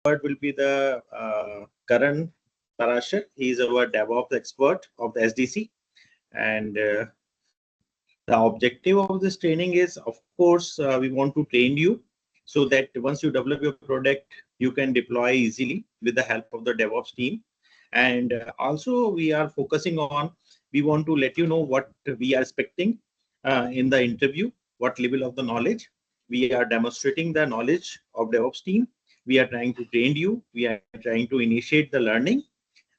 Third will be the Karan Parashar. He is our DevOps expert of the SDC. And the objective of this training is, of course, we want to train you so that once you develop your product, you can deploy easily with the help of the DevOps team. And also, we are focusing on, we want to let you know what we are expecting in the interview, what level of the knowledge. We are demonstrating the knowledge of DevOps team. We are trying to train you. We are trying to initiate the learning.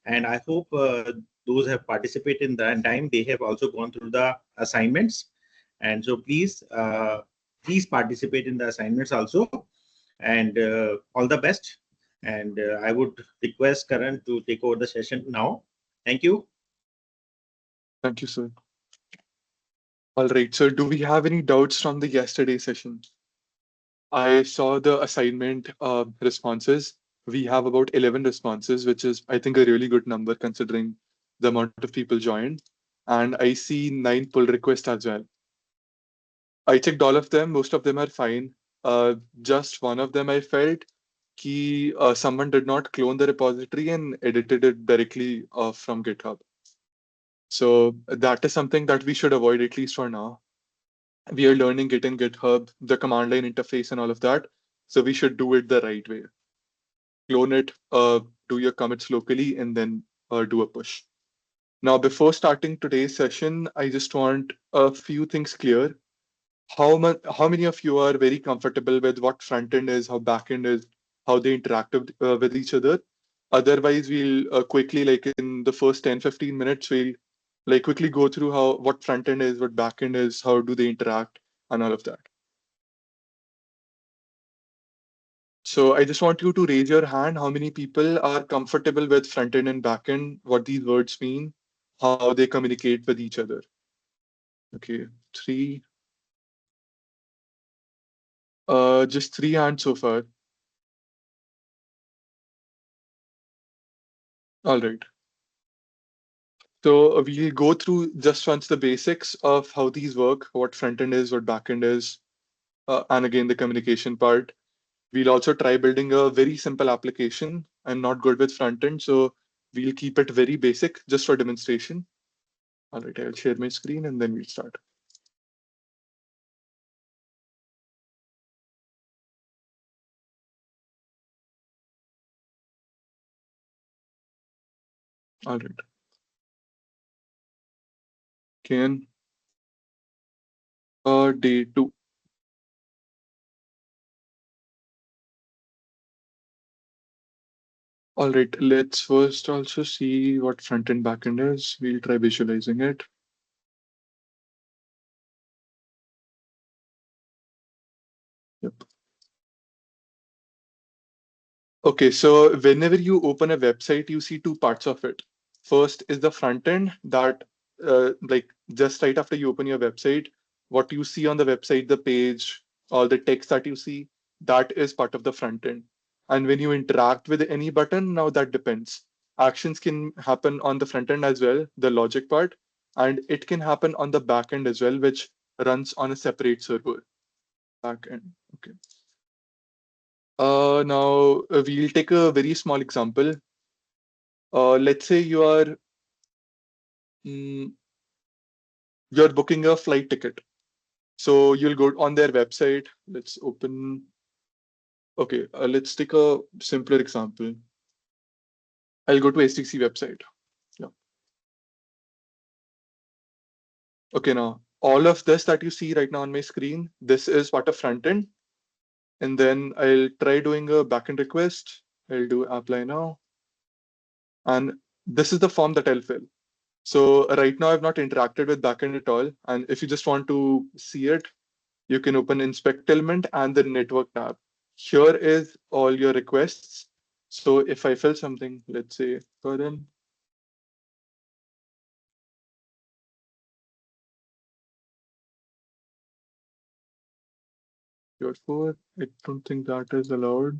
And I hope those have participated in that time. They have also gone through the assignments. And so please participate in the assignments also. And all the best. And I would request Karan to take over the session now. Thank you. Thank you, sir. All right, so do we have any doubts from the yesterday session? I saw the assignment responses. We have about 11 responses, which is, I think, a really good number considering the amount of people joined. And I see 9 pull requests as well. I checked all of them. Most of them are fine. Just one of them I felt someone did not clone the repository and edited it directly from GitHub. So that is something that we should avoid, at least for now. We are learning Git and GitHub, the command line interface and all of that. So we should do it the right way. Clone it, do your commits locally, and then do a push. Now, before starting today's session, I just want a few things clear. How many of you are very comfortable with what front end is, how back end is, how they interact with each other? Otherwise, we'll quickly, like in the first 10-15 minutes, we'll like quickly go through what front end is, what back end is, how do they interact, and all of that. So I just want you to raise your hand. How many people are comfortable with front end and back end, what these words mean, how they communicate with each other? Okay, 3. Just 3 hands so far. All right. So we'll go through just once the basics of how these work, what front end is, what back end is, and again, the communication part. We'll also try building a very simple application. I'm not good with front end, so we'll keep it very basic just for demonstration. All right, I'll share my screen and then we'll start. All right. Can day 2. All right, let's first also see what front end back end is. We'll try visualizing it. Yep. Okay, so whenever you open a website, you see 2 parts of it. First is the front end that, like just right after you open your website, what you see on the website, the page, all the text that you see, that is part of the front end. And when you interact with any button, now that depends. Actions can happen on the front end as well, the logic part, and it can happen on the back end as well, which runs on a separate server. Back end, okay. Now we'll take a very small example. Let's say mm, you're booking a flight ticket. So you'll go on their website. Let's open. Okay, let's take a simpler example. I'll go to STC website. Yeah. Okay, now all of this that you see right now on my screen, this is part of front end. And then I'll try doing a backend request. I'll do apply now. And this is the form that I'll fill. So right now I've not interacted with backend at all. And if you just want to see it, you can open inspect element and the network tab. Here is all your requests. So if I fill something, let's say Karan, your 4, I don't think that is allowed.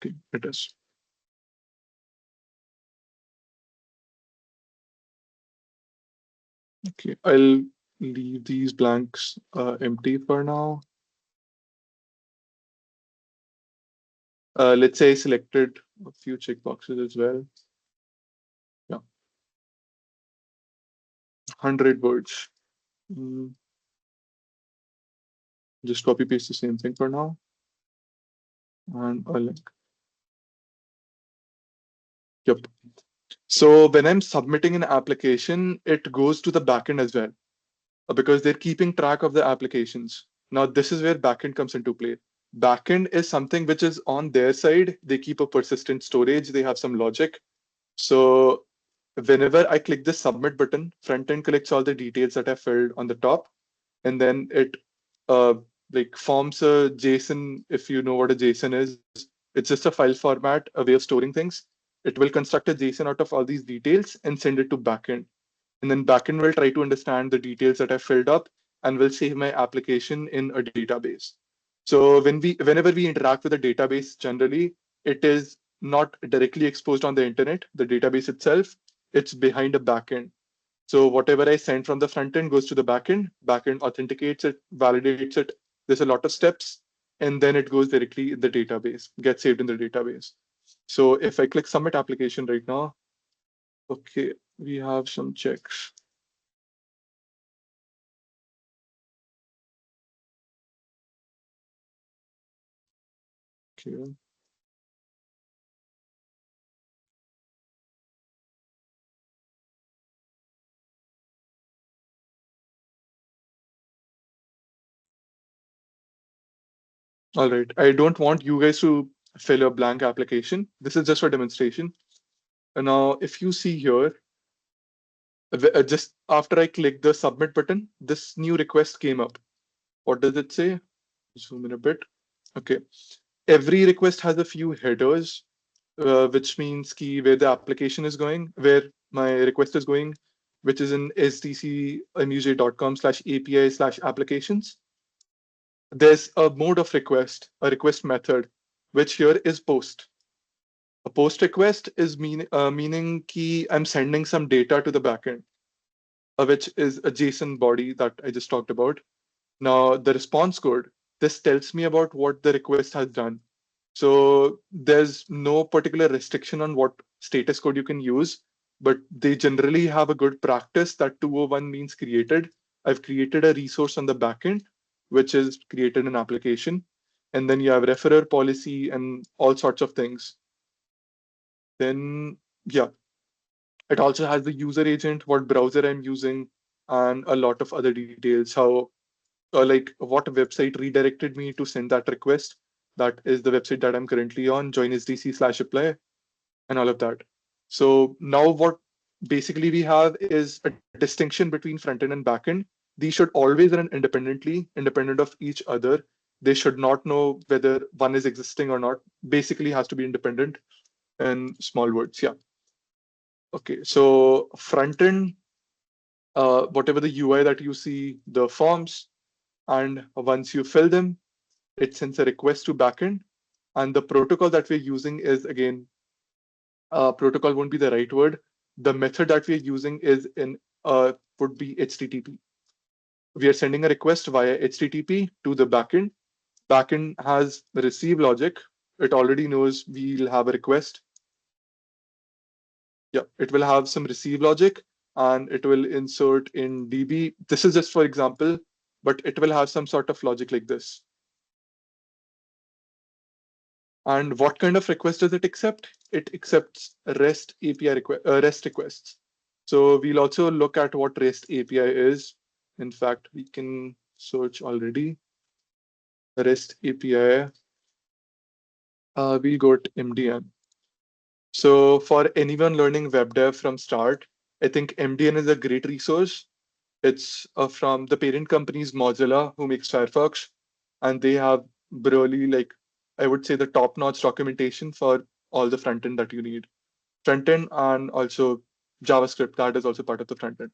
Okay, it is. Okay, I'll leave these blanks empty for now. Let's say I selected a few checkboxes as well. Yeah, 100 words. Mm, just copy paste the same thing for now and a link. Yep. So when I'm submitting an application, it goes to the backend as well because they're keeping track of the applications. Now, this is where backend comes into play. Backend is something which is on their side. They keep a persistent storage. They have some logic. So whenever I click the submit button, front end collects all the details that I filled on the top, and then it uh, like forms a JSON. If you know what a JSON is, it's just a file format, a way of storing things. It will construct a JSON out of all these details and send it to backend. And then backend will try to understand the details that I filled up and will save my application in a database. So whenever we interact with a database, generally it is not directly exposed on the internet, the database itself, it's behind a backend. So whatever I send from the front end goes to the backend authenticates it, validates it. There's a lot of steps, and then it goes directly in the database, gets saved in the database. So if I click submit application right now, okay, we have some checks. Okay. All right. I don't want you guys to fill a blank application. This is just for demonstration. And now, if you see here, just after I click the submit button, this new request came up. What does it say? Zoom in a bit. Okay. Every request has a few headers, which means key where the application is going, where my request is going, which is in sdcmuse.com/API/applications. There's a mode of request, a request method, which here is post. A post request is meaning key I'm sending some data to the backend, which is a JSON body that I just talked about. Now, the response code, this tells me about what the request has done. So there's no particular restriction on what status code you can use, but they generally have a good practice that 201 means created. I've created a resource on the backend, which is created an application. And then you have referrer policy and all sorts of things. Then, yeah, it also has the user agent, what browser I'm using, and a lot of other details. How, like, what website redirected me to send that request. That is the website that I'm currently on, join.sdc/apply, and all of that. So now what basically we have is a distinction between front end and back end. These should always run independently, independent of each other. They should not know whether one is existing or not. Basically has to be independent in small words. Yeah. Okay. So front end, whatever the UI that you see, the forms, and once you fill them, it sends a request to backend. And the protocol that we're using is again, protocol won't be the right word. The method that we're using is in would be HTTP. We are sending a request via HTTP to the backend. Backend has the receive logic. It already knows we'll have a request. Yeah, it will have some receive logic and it will insert in DB. This is just for example, but it will have some sort of logic like this. And what kind of request does it accept? It accepts REST API REST requests. So we'll also look at what REST API is. In fact, we can search already. REST API. We got MDN. So for anyone learning web dev from start, I think MDN is a great resource. It's from the parent company's Mozilla, who makes Firefox, and they have really, like, I would say, the top-notch documentation for all the front end that you need. Front end and also JavaScript, that is also part of the front end.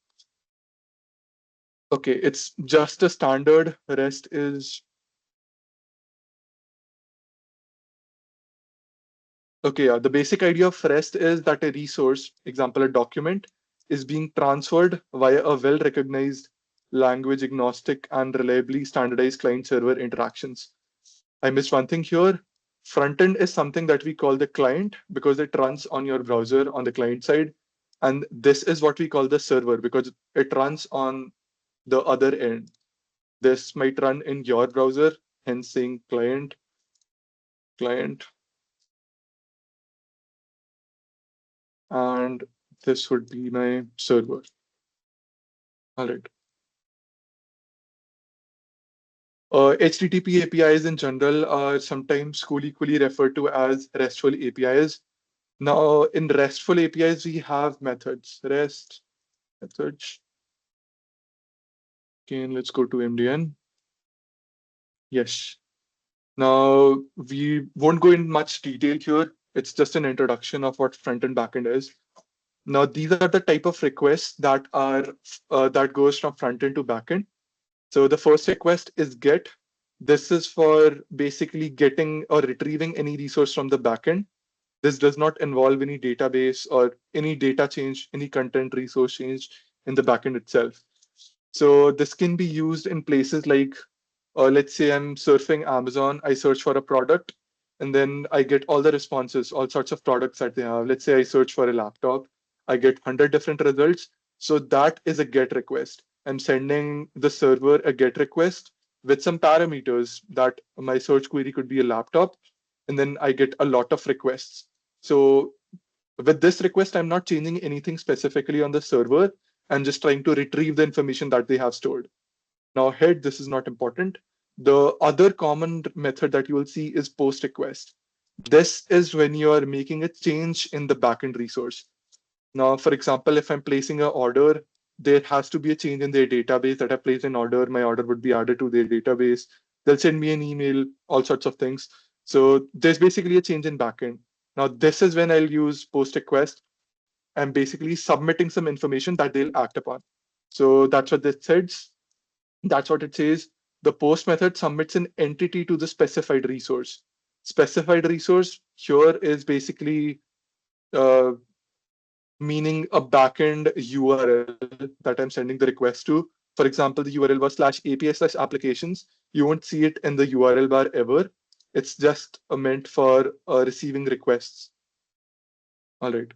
Okay, it's just a standard. REST is okay. Yeah, the basic idea of REST is that a resource, example, a document, is being transferred via a well-recognized language agnostic and reliably standardized client server interactions. I missed one thing here. Front end is something that we call the client because it runs on your browser on the client side. And this is what we call the server because it runs on the other end. This might run in your browser, hence saying client, client, and this would be my server. All right. HTTP APIs in general are sometimes equally referred to as RESTful APIs. Now, in RESTful APIs, we have methods. REST methods. Okay, let's go to MDN. Yes. Now, we won't go in much detail here. It's just an introduction of what front and backend is. Now, these are the type of requests that are that goes from front end to backend. So the first request is get. This is for basically getting or retrieving any resource from the backend. This does not involve any database or any data change, any content resource change in the backend itself. So this can be used in places like, let's say I'm surfing Amazon, I search for a product, and then I get all the responses, all sorts of products that they have. Let's say I search for a laptop, I get 100 different results. So that is a GET request. I'm sending the server a GET request with some parameters that my search query could be a laptop, and then I get a lot of requests. So with this request, I'm not changing anything specifically on the server. I'm just trying to retrieve the information that they have stored. Now, head, this is not important. The other common method that you will see is post request. This is when you are making a change in the backend resource. Now, for example, if I'm placing an order, there has to be a change in their database that I place an order. My order would be added to their database. They'll send me an email, all sorts of things. So there's basically a change in backend. Now, this is when I'll use post request. I'm basically submitting some information that they'll act upon. So that's what this says. That's what it says. The post method submits an entity to the specified resource. Specified resource here is basically uh, meaning a backend URL that I'm sending the request to. For example, the URL was /API/applications. You won't see it in the URL bar ever. It's just meant for receiving requests. All right.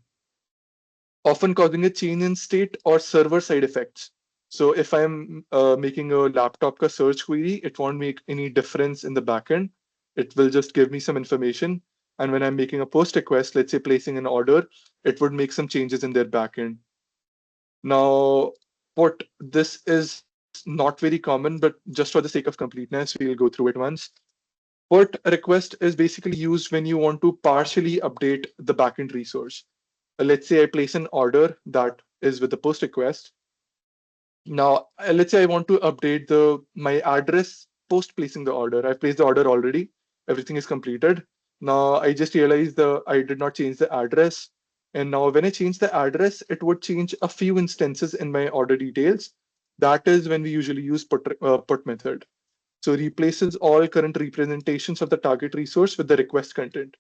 Often causing a change in state or server side effects. So if I'm making a laptop ka search query, it won't make any difference in the backend. It will just give me some information. And when I'm making a post request, let's say placing an order, it would make some changes in their backend. Now, what this is not very common, but just for the sake of completeness, we'll go through it once. Put request is basically used when you want to partially update the backend resource. Let's say I place an order that is with the post request. Now, let's say I want to update my address post placing the order. I've placed the order already. Everything is completed. Now I just realized I did not change the address. And now when I change the address, it would change a few instances in my order details. That is when we usually use put method. So replaces all current representations of the target resource with the request content.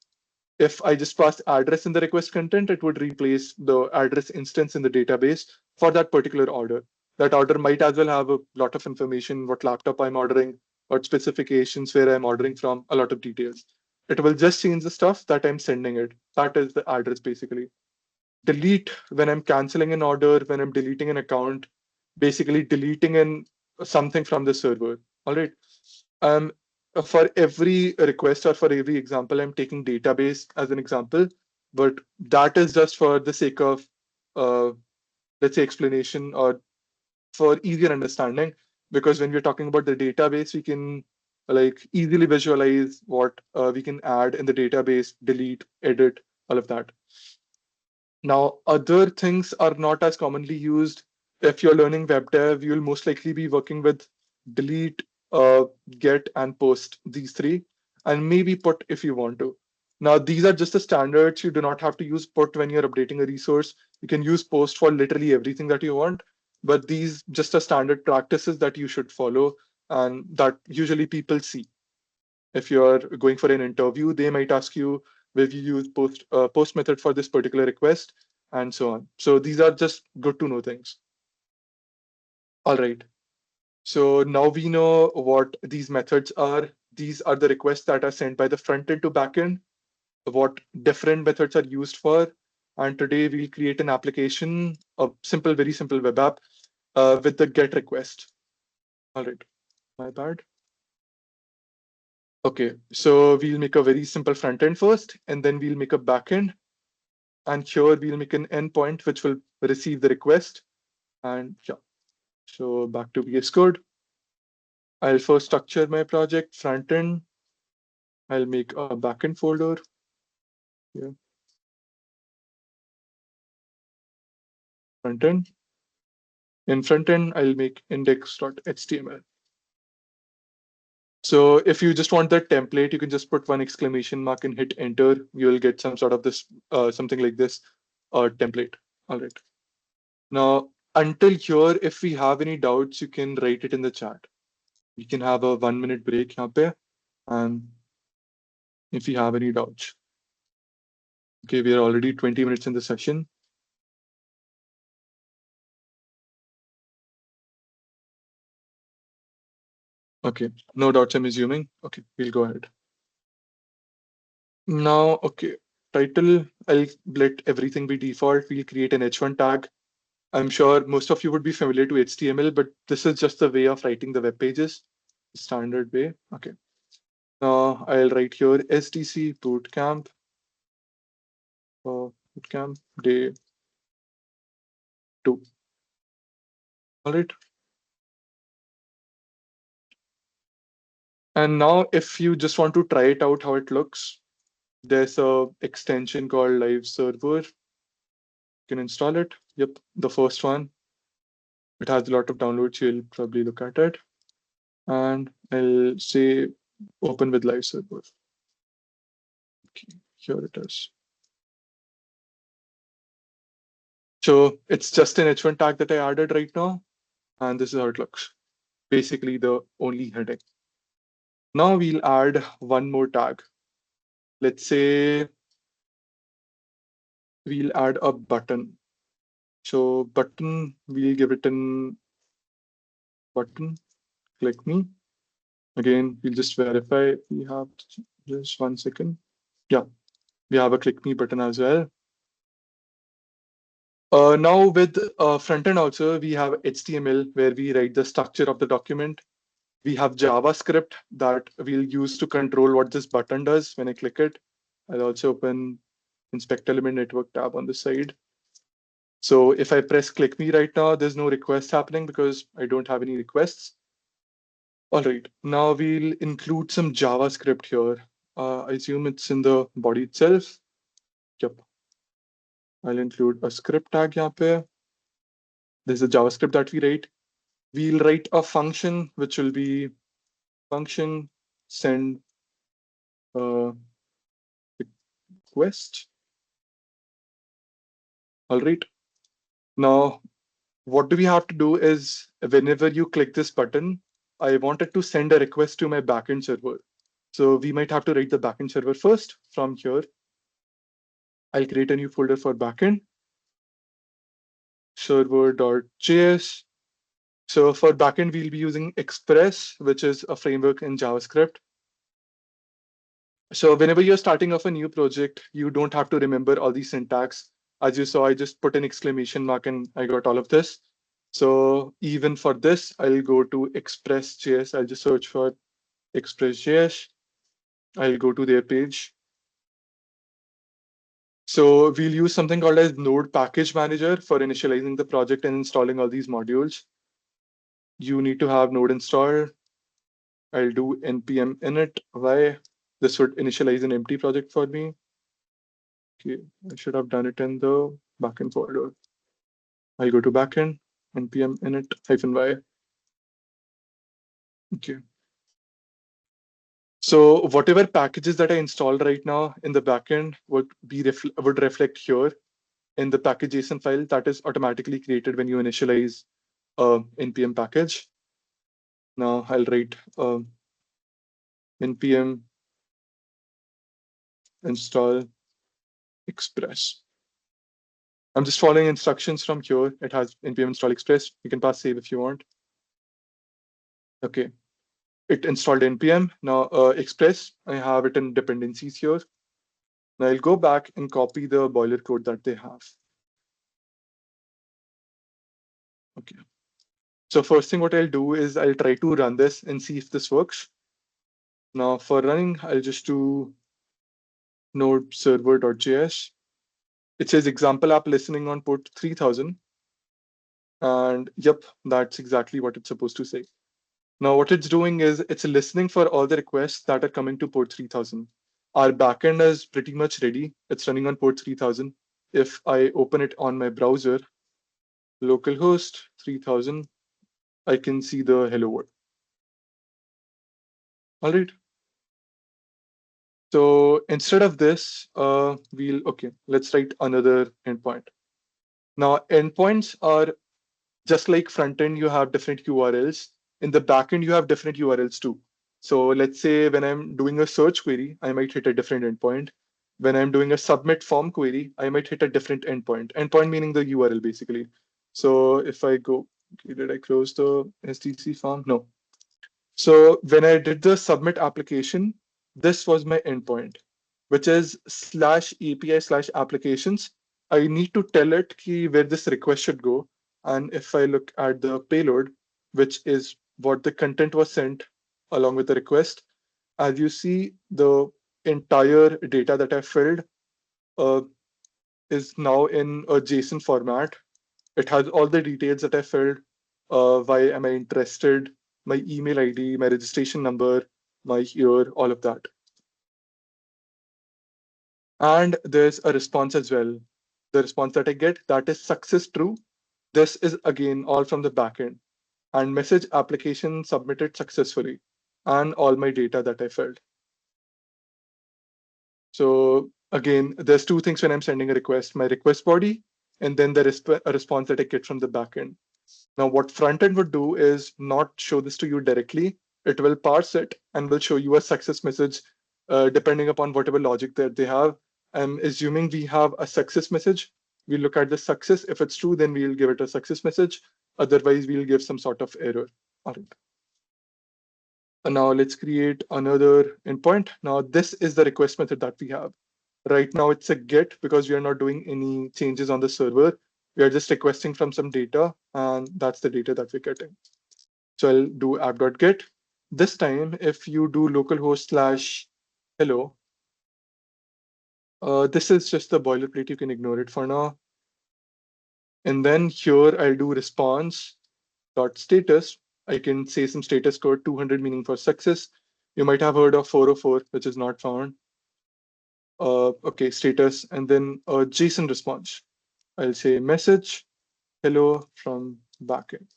If I just passed address in the request content, it would replace the address instance in the database for that particular order. That order might as well have a lot of information, what laptop I'm ordering, what specifications, where I'm ordering from, a lot of details. It will just change the stuff that I'm sending it. That is the address basically. Delete when I'm canceling an order, when I'm deleting an account, basically deleting something from the server. All right. Um, for every request or for every example, I'm taking database as an example, but that is just for the sake of, uh, let's say, explanation or for easier understanding. Because when we're talking about the database, we can like easily visualize what we can add in the database, delete, edit, all of that. Now, other things are not as commonly used. If you're learning web dev, you'll most likely be working with delete, get, and post, these three, and maybe put if you want to. Now, these are just the standards. You do not have to use put when you're updating a resource. You can use post for literally everything that you want, but these just are standard practices that you should follow and that usually people see. If you're going for an interview, they might ask you, will you use post method for this particular request, and so on. So these are just good to know things. All right. So now we know what these methods are. these are the requests that are sent by the front end to backend, what different methods are used for. And today we'll create an application, a simple, very simple web app with the GET request. All right, my bad. Okay, so we'll make a very simple front end first, and then we'll make a backend. And here we'll make an endpoint which will receive the request. And yeah, so back to VS Code. I'll first structure my project front end. I'll make a backend folder. Yeah, front end. In front end, I'll make index.html. So if you just want that template, you can just put one exclamation mark and hit enter. You'll get some sort of this, something like this, template. All right. Now, until here, if we have any doubts, you can write it in the chat. We can have a 1 minute break here, pe, and if you have any doubts. Okay, we are already 20 minutes in the session. Okay, no doubts, I'm assuming. Okay, we'll go ahead. Now, okay, title, I'll let everything be default. We'll create an h1 tag. I'm sure most of you would be familiar to HTML, but this is just the way of writing the web pages, standard way. Okay. Now I'll write here SDC Bootcamp, Bootcamp day 2. All right. And now if you just want to try it out how it looks, there's a extension called Live Server. You can install it. Yep, the first one. It has a lot of downloads. You'll probably look at it. And I'll say open with Live Server. Okay, here it is. So it's just an h1 tag that I added right now. And this is how it looks. Basically the only heading. Now we'll add one more tag. Let's say we'll add a button. So button, we'll give it an button, click me. Again, we'll just verify we have just 1 second. Yeah, we have a click me button as well. Now with front end also, we have HTML where we write the structure of the document. We have JavaScript that we'll use to control what this button does when I click it. I'll also open Inspect Element Network tab on the side. So if I press click me right now, there's no request happening because I don't have any requests. All right, now we'll include some JavaScript here. I assume it's in the body itself. Yep. I'll include a script tag here. There's a JavaScript that we write. We'll write a function which will be function send request. All right. Now, what do we have to do is whenever you click this button, I wanted to send a request to my backend server. So we might have to write the backend server first. From here, I'll create a new folder for backend, server.js. So for backend, we'll be using Express, which is a framework in JavaScript. So whenever you're starting off a new project, you don't have to remember all these syntax. As you saw, I just put an exclamation mark and I got all of this. So even for this, I'll go to Express.js. I'll just search for Express.js. I'll go to their page. So we'll use something called as Node Package Manager for initializing the project and installing all these modules. You need to have Node installed. I'll do npm init. Why? This would initialize an empty project for me. Okay, I should have done it in the backend folder. I'll go to backend, npm init -y. Okay. So whatever packages that I installed right now in the backend would reflect here in the package.json file that is automatically created when you initialize npm package. Now I'll write npm install express. I'm just following instructions from here. It has npm install express. You can pass save if you want. Okay. it installed npm. Now Express, I have it in dependencies here. Now I'll go back and copy the boiler code that they have. Okay. So first thing what I'll do is I'll try to run this and see if this works. Now for running, I'll just do node server.js. It says example app listening on port 3000. And yep, that's exactly what it's supposed to say. Now what it's doing is it's listening for all the requests that are coming to port 3000. Our backend is pretty much ready. It's running on port 3000. If I open it on my browser, localhost 3000, I can see the hello world. All right. So instead of this, let's write another endpoint. Now endpoints are just like front end, you have different URLs. In the backend, you have different URLs too. So let's say when I'm doing a search query, I might hit a different endpoint. When I'm doing a submit form query, I might hit a different endpoint. Endpoint meaning the URL basically. So if I go, okay, did I close the SDC form? No. So when I did the submit application, this was my endpoint, which is /API/applications. I need to tell it where this request should go. And if I look at the payload, which is what the content was sent along with the request, as you see, the entire data that I filled uh, is now in a JSON format. It has all the details that I filled. Why am I interested? My email ID, my registration number, my year, all of that. And there's a response as well. The response that I get, that is success true. This is again all from the backend. And message application submitted successfully. And all my data that I filled. So again, there's two things when I'm sending a request, my request body, and then the response that I get from the backend. Now, what frontend would do is not show this to you directly. It will parse it and will show you a success message depending upon whatever logic that they have. I'm assuming we have a success message. We look at the success. If it's true, then we'll give it a success message. Otherwise, we'll give some sort of error. All right. And now let's create another endpoint. Now, this is the request method that we have. Right now, it's a get because we are not doing any changes on the server. We are just requesting from some data, and that's the data that we're getting. So I'll do app.get. This time, if you do localhost/hello, this is just the boilerplate. You can ignore it for now. And then here I'll do response.status. I can say some status code 200 meaning for success. You might have heard of 404, which is not found. Okay, status, and then a JSON response. I'll say message hello from backend.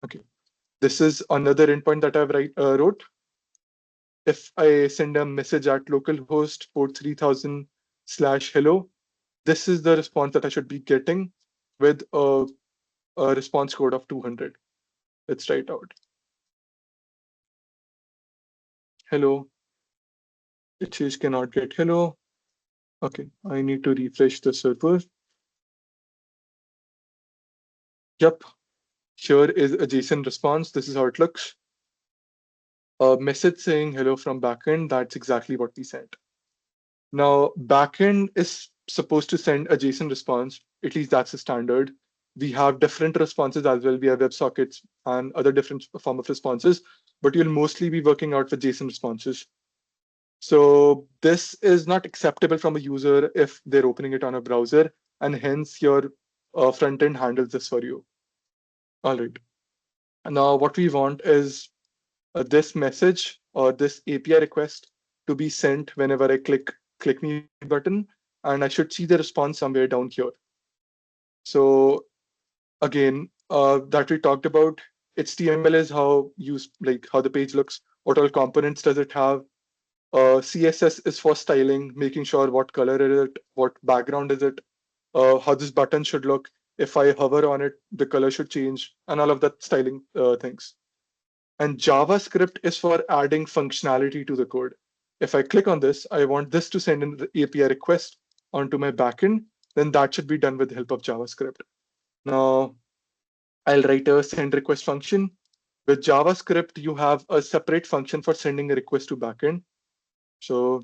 Okay, this is another endpoint that I've wrote. If I send a message at localhost port 3000/hello, this is the response that I should be getting with a response code of 200. Let's try it out. Hello. It says cannot get hello. Okay, I need to refresh the server. Yep, here is a JSON response. This is how it looks. A message saying hello from backend. That's exactly what we sent. Now, backend is supposed to send a JSON response. At least that's the standard. We have different responses as well. We have WebSockets and other different form of responses, but you'll mostly be working out with JSON responses. So this is not acceptable from a user if they're opening it on a browser, and hence your front end handles this for you. All right. Now, what we want is this message or this API request to be sent whenever I click me button, and I should see the response somewhere down here. So again, that we talked about, HTML is how the page looks. What all components does it have? CSS is for styling, making sure what color is it, what background is it, how this button should look. If I hover on it, the color should change, and all of that styling things. And JavaScript is for adding functionality to the code. If I click on this, I want this to send in the API request onto my backend, then that should be done with the help of JavaScript. Now, I'll write a send request function. With JavaScript, you have a separate function for sending a request to backend. So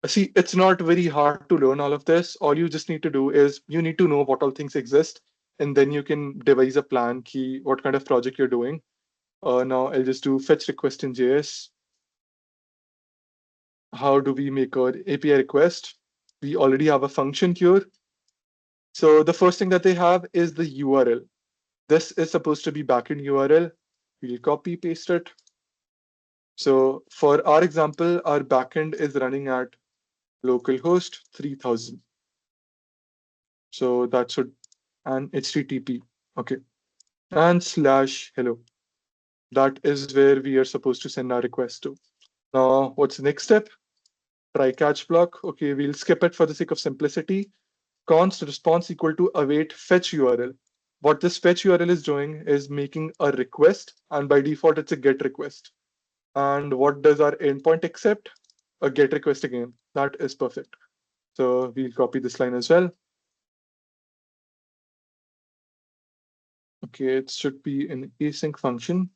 see, it's not very hard to learn all of this. All you just need to do is you need to know what all things exist, and then you can devise a plan key, what kind of project you're doing. Now I'll just do fetch request in JS. How do we make an API request? We already have a function here. So the first thing that they have is the URL. This is supposed to be backend URL. We'll copy paste it. So for our example, our backend is running at localhost 3000. So that should, and HTTP. Okay. And slash hello. That is where we are supposed to send our request to. Now, what's the next step? Try catch block. Okay, we'll skip it for the sake of simplicity. Const response equal to await fetch URL. What this fetch URL is doing is making a request, and by default, it's a GET request. And what does our endpoint accept? A GET request again. That is perfect. So we'll copy this line as well. Okay, it should be an async function.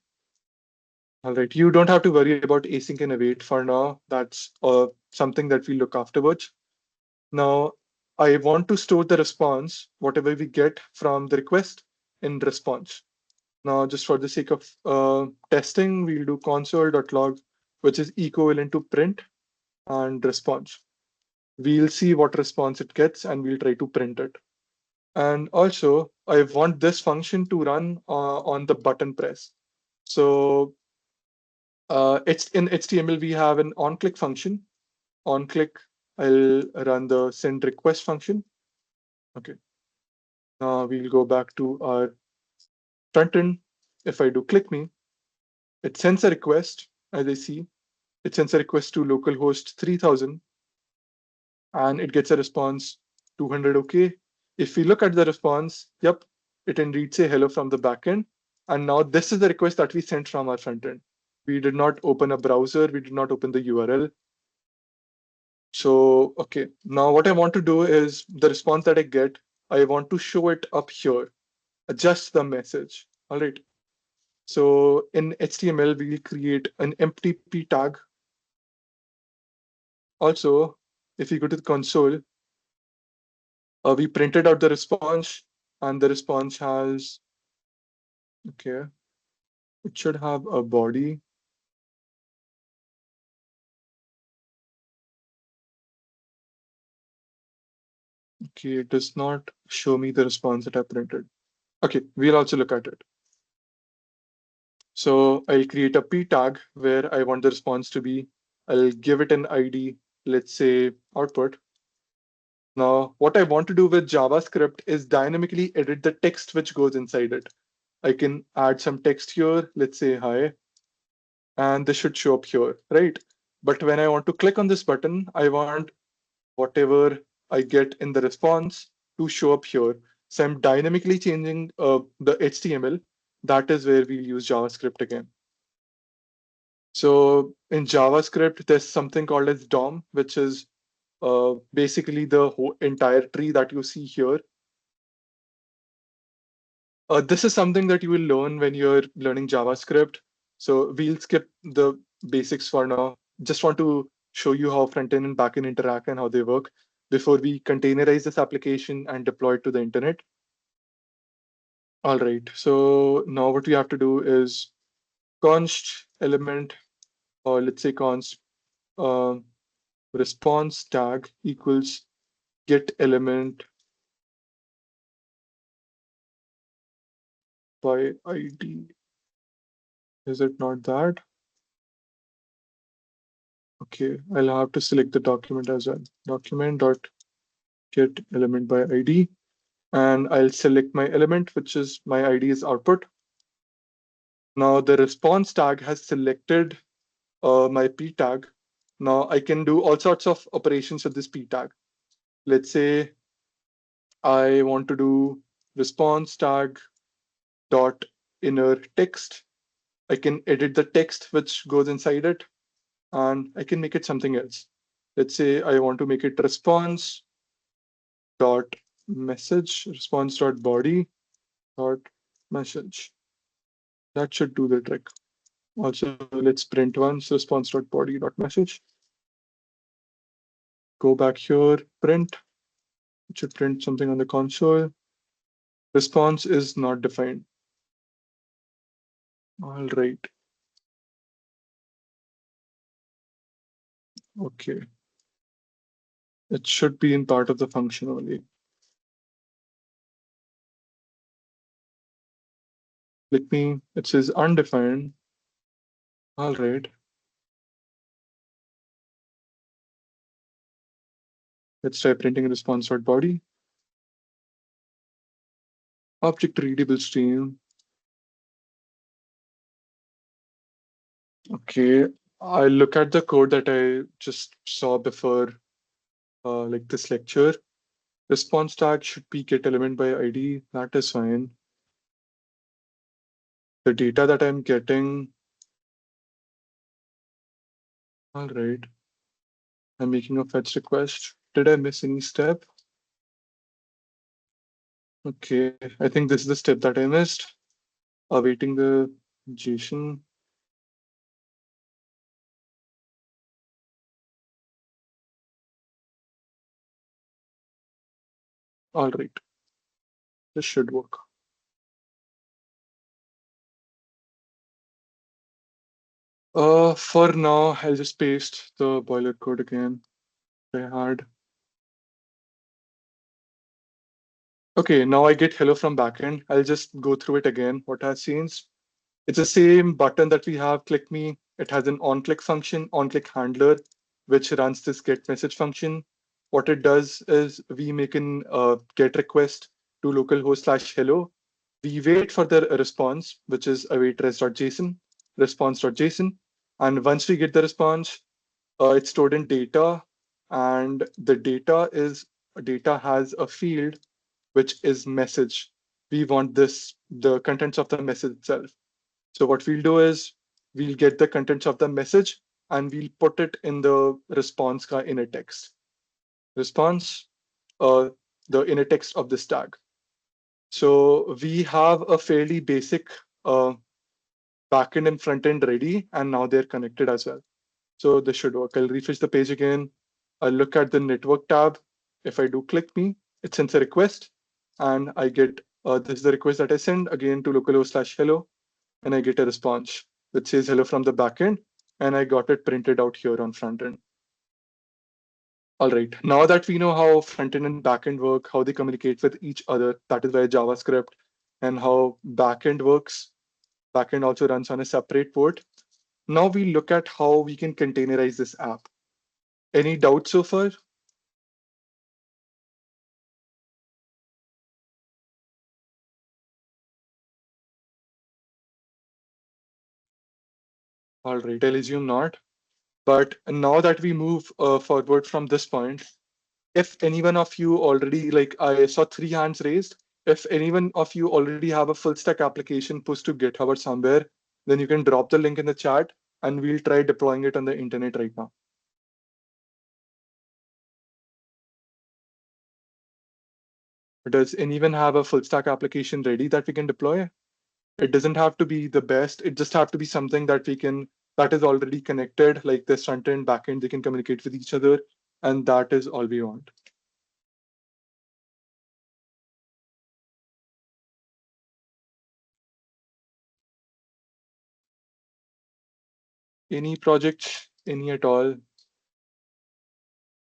All right, you don't have to worry about async and await for now. That's something that we look afterwards. Now, I want to store the response, whatever we get from the request, in response. Now, just for the sake of testing, we'll do console.log, which is equivalent to print and response. We'll see what response it gets, and we'll try to print it. And also, I want this function to run on the button press. So it's in HTML, we have an onClick function. OnClick, I'll run the send request function. Okay. Now we'll go back to our front end. If I do click me, it sends a request, as I see. It sends a request to localhost 3000, and it gets a response 200 OK. If we look at the response, yep, it indeed say hello from the backend. And now this is the request that we sent from our front end. We did not open a browser. We did not open the URL. So, okay, now what I want to do is the response that I get, I want to show it up here, adjust the message. All right. So in HTML, we'll create an empty p tag. Also, if you go to the console, we printed out the response, and the response has, okay, it should have a body. Okay, it does not show me the response that I printed. Okay, we'll also look at it. So I'll create a p tag where I want the response to be. I'll give it an ID, let's say output. Now, what I want to do with JavaScript is dynamically edit the text which goes inside it. I can add some text here, let's say hi, and this should show up here, right? But when I want to click on this button, I want whatever I get in the response to show up here. So I'm dynamically changing the HTML. That is where we'll use JavaScript again. So in JavaScript, there's something called as DOM, which is basically the whole entire tree that you see here. This is something that you will learn when you're learning JavaScript. So we'll skip the basics for now. Just want to show you how front-end and back-end interact and how they work before we containerize this application and deploy it to the internet. All right, so now what we have to do is const element, or let's say const uh, response tag equals get element by ID. Is it not that? Okay, I'll have to select the document as well. Document dot get element by ID. And I'll select my element, which is my ID is output. Now the response tag has selected my p tag. Now I can do all sorts of operations with this p tag. Let's say I want to do response tag dot inner text. I can edit the text which goes inside it, and I can make it something else. Let's say I want to make it response dot message, response dot body dot message. That should do the trick. Also, let's print once response.body.message. Go back here, print. It should print something on the console. Response is not defined. All right. Okay. It should be in part of the function only. Let me, it says undefined. All right. Let's try printing response.body. Object readable stream. Okay. I look at the code that I just saw before, like this lecture. Response tag should be get element by ID. That is fine. The data that I'm getting. All right. I'm making a fetch request. Did I miss any step? Okay. I think this is the step that I missed. Awaiting the JSON. All right. This should work. For now, I'll just paste the boiler code again. I had. Okay, now I get hello from backend. I'll just go through it again. What has changed? It's the same button that we have, click me. It has an on-click function, on-click handler, which runs this get message function. What it does is we make an get request to localhost/hello. We wait for the response, which is await res.json, response.json. And once we get the response, it's stored in data, and the data has a field which is message. We want the contents of the message itself. So what we'll do is we'll get the contents of the message and we'll put it in the response ka inner text. Response, uh, the inner text of this tag. So we have a fairly basic backend and front end ready, and now they're connected as well. So this should work. I'll refresh the page again. I'll look at the network tab. If I do click me, it sends a request, and I get this is the request that I send again to localhost/hello, and I get a response which says hello from the backend, and I got it printed out here on front end. All right, now that we know how front end and backend work, how they communicate with each other, that is why JavaScript, and how backend works. Backend also runs on a separate port. Now we look at how we can containerize this app. Any doubts so far? All right, I'll assume not. But now that we move forward from this point, if anyone of you already, like I saw 3 hands raised, if anyone of you already have a full stack application pushed to GitHub or somewhere, then you can drop the link in the chat and we'll try deploying it on the internet right now. Does anyone have a full stack application ready that we can deploy? It doesn't have to be the best. It just have to be something that we can, that is already connected, like this front end, back end, they can communicate with each other. And that is all we want. Any projects, any at all?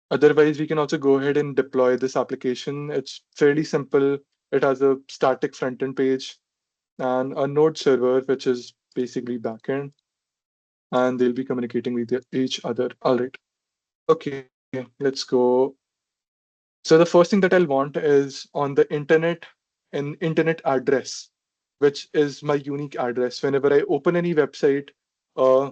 Otherwise, we can also go ahead and deploy this application. It's fairly simple. It has a static front-end page and a node server, which is basically backend, and they'll be communicating with each other. All right. Okay, let's go. So the first thing that I'll want is on the internet, an internet address, which is my unique address. Whenever I open any website, uh,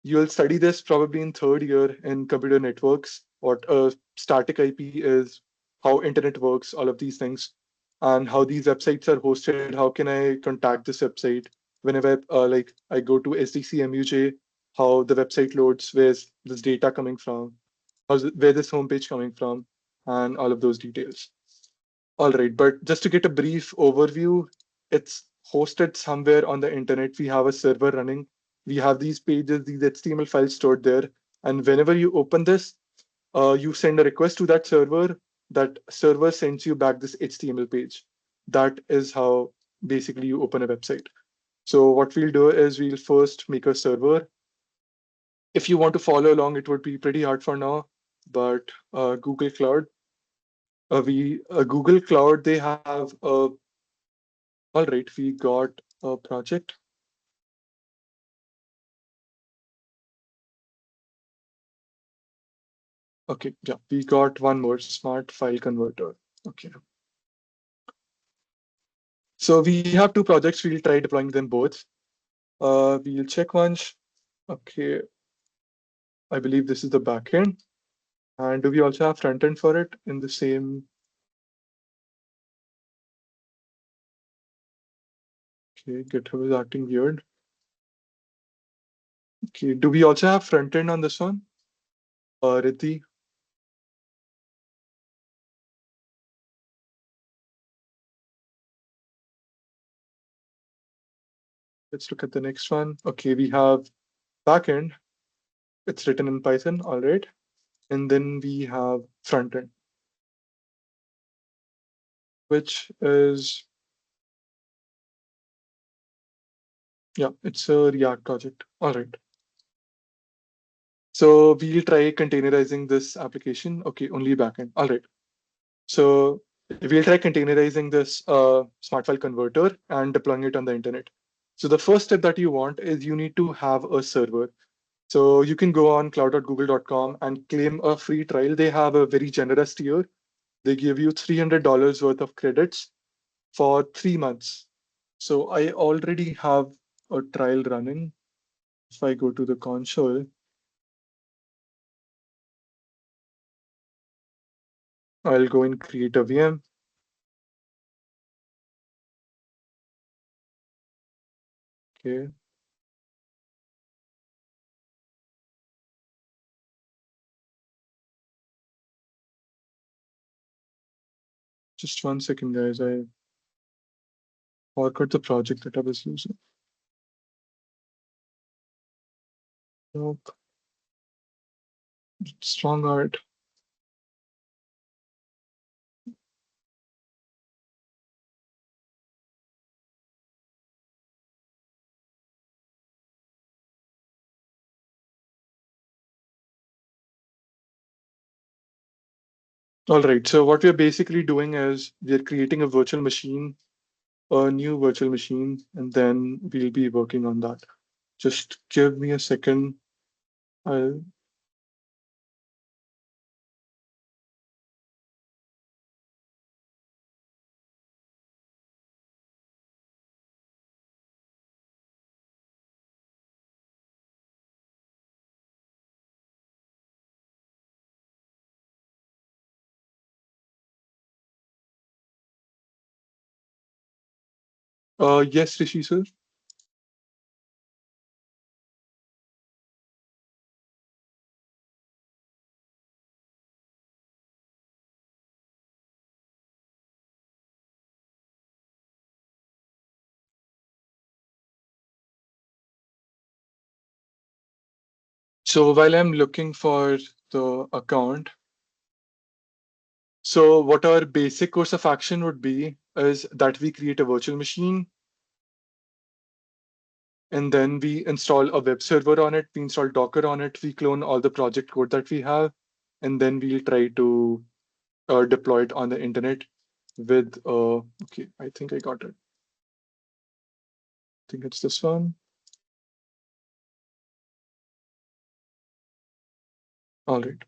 you'll study this probably in third year in computer networks, what a static IP is, how internet works, all of these things, and how these websites are hosted. How can I contact this website whenever like I go to SDC MUJ, how the website loads, where's this data coming from, where this homepage coming from, and all of those details. All right, but just to get a brief overview, it's hosted somewhere on the internet. We have a server running. We have these pages, these HTML files stored there. And whenever you open this, you send a request to that server. That server sends you back this HTML page. That is how basically you open a website. So what we'll do is we'll first make a server. If you want to follow along, it would be pretty hard for now, but Google Cloud, Google Cloud, they have all right, we got a project. Okay, yeah, we got one more smart file converter. Okay. So we have two projects. We'll try deploying them both. We'll check once. Okay, I believe this is the backend. And do we also have front end for it in the same? Okay, GitHub is acting weird. Okay, do we also have front end on this one? Riddhi? Let's look at the next one. Okay, we have backend. It's written in Python, all right. And then we have front end, which is, yeah, it's a React project. All right. So we'll try containerizing this application. Okay, only backend. All right. So we'll try containerizing this smart file converter and deploying it on the internet. So the first step that you want is you need to have a server. So you can go on cloud.google.com and claim a free trial. They have a very generous tier. They give you $300 worth of credits for 3 months. So I already have a trial running. If I go to the console, I'll go and create a VM. Okay. Just 1 second, guys. I forgot the project that I was using. Nope. Strong art. All right. So what we're basically doing is we're creating a virtual machine, a new virtual machine, and then we'll be working on that. Just give me a second. I'll yes, Rishi, sir. So while I'm looking for the account, so what our basic course of action would be is that we create a virtual machine and then we install a web server on it, we install Docker on it, we clone all the project code that we have, and then we'll try to deploy it on the internet with, okay, I think I got it. I think it's this one. All right.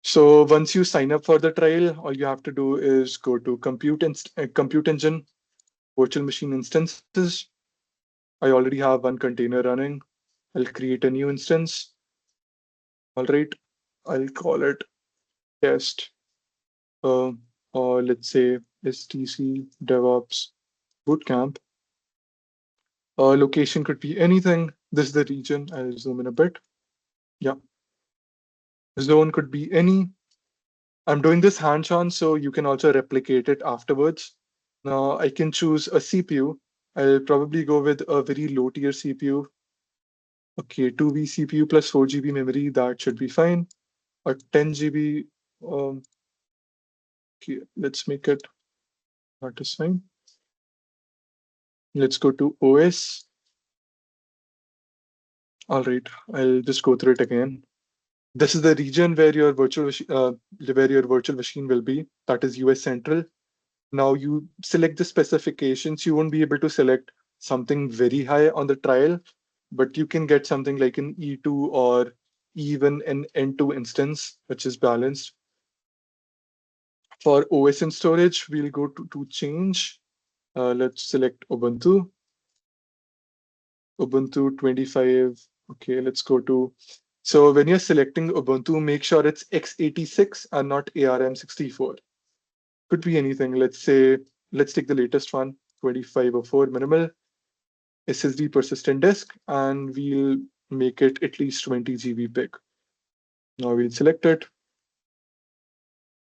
So once you sign up for the trial, all you have to do is go to Compute Engine, virtual machine instances. I already have one container running. I'll create a new instance. All right. I'll call it test, uh, or let's say STC DevOps Bootcamp. Location could be anything. This is the region. I'll zoom in a bit. Yeah. Zone could be any. I'm doing this hands-on, so you can also replicate it afterwards. Now I can choose a CPU. I'll probably go with a very low tier CPU. Okay, 2V CPU plus 4 GB memory, that should be fine. Or 10 GB. Okay, let's make it, that is fine. Let's go to OS. All right, I'll just go through it again. This is the region where your virtual machine will be. That is US Central. Now you select the specifications. You won't be able to select something very high on the trial, but you can get something like an E2 or even an N2 instance, which is balanced. For OS and storage, we'll go to change. Let's select Ubuntu. Ubuntu 25. Okay, let's go to. So when you're selecting Ubuntu, make sure it's x86 and not ARM64. Could be anything. Let's take the latest one, 2504 minimal SSD persistent disk, and we'll make it at least 20 GB big. Now we'll select it.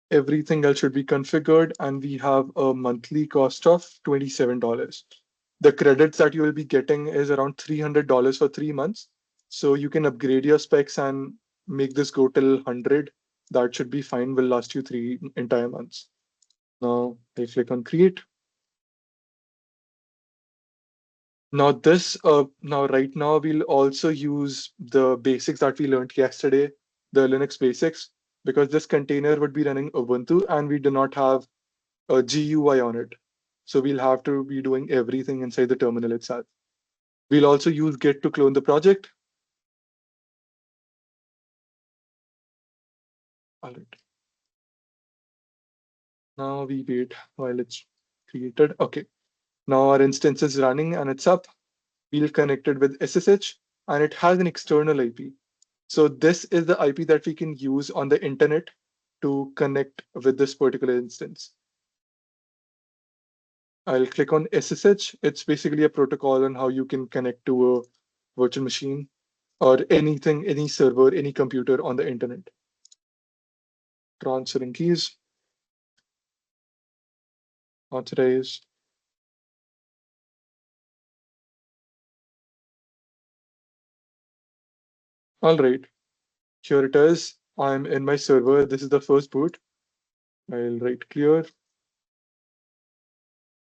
Everything else should be configured, and we have a monthly cost of $27. The credits that you will be getting is around $300 for 3 months. So you can upgrade your specs and make this go till 100. That should be fine, will last you 3 entire months. Now I click on create. Now right now we'll also use the basics that we learned yesterday, the Linux basics, because this container would be running Ubuntu and we do not have a GUI on it. So we'll have to be doing everything inside the terminal itself. We'll also use Git to clone the project. All right. Now we wait while it's created. Okay. Now our instance is running and it's up. We'll connect it with SSH and it has an external IP. So this is the IP that we can use on the internet to connect with this particular instance. I'll click on SSH. It's basically a protocol on how you can connect to a virtual machine or anything, any server, any computer on the internet. Transferring keys, authorize. All right, here it is. I'm in my server. This is the first boot. I'll write clear.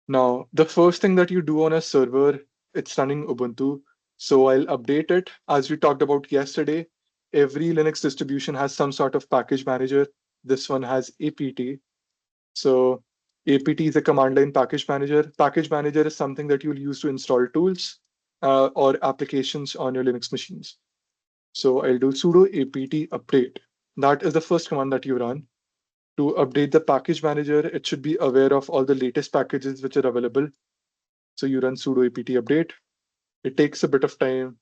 Now, the first thing that you do on a server, it's running Ubuntu. So I'll update it. As we talked about yesterday, every Linux distribution has some sort of package manager. This one has APT. So APT is a command line package manager. Package manager is something that you'll use to install tools or applications on your Linux machines. So I'll do sudo apt update. That is the first command that you run. To update the package manager, it should be aware of all the latest packages which are available. So you run sudo apt update. It takes a bit of time.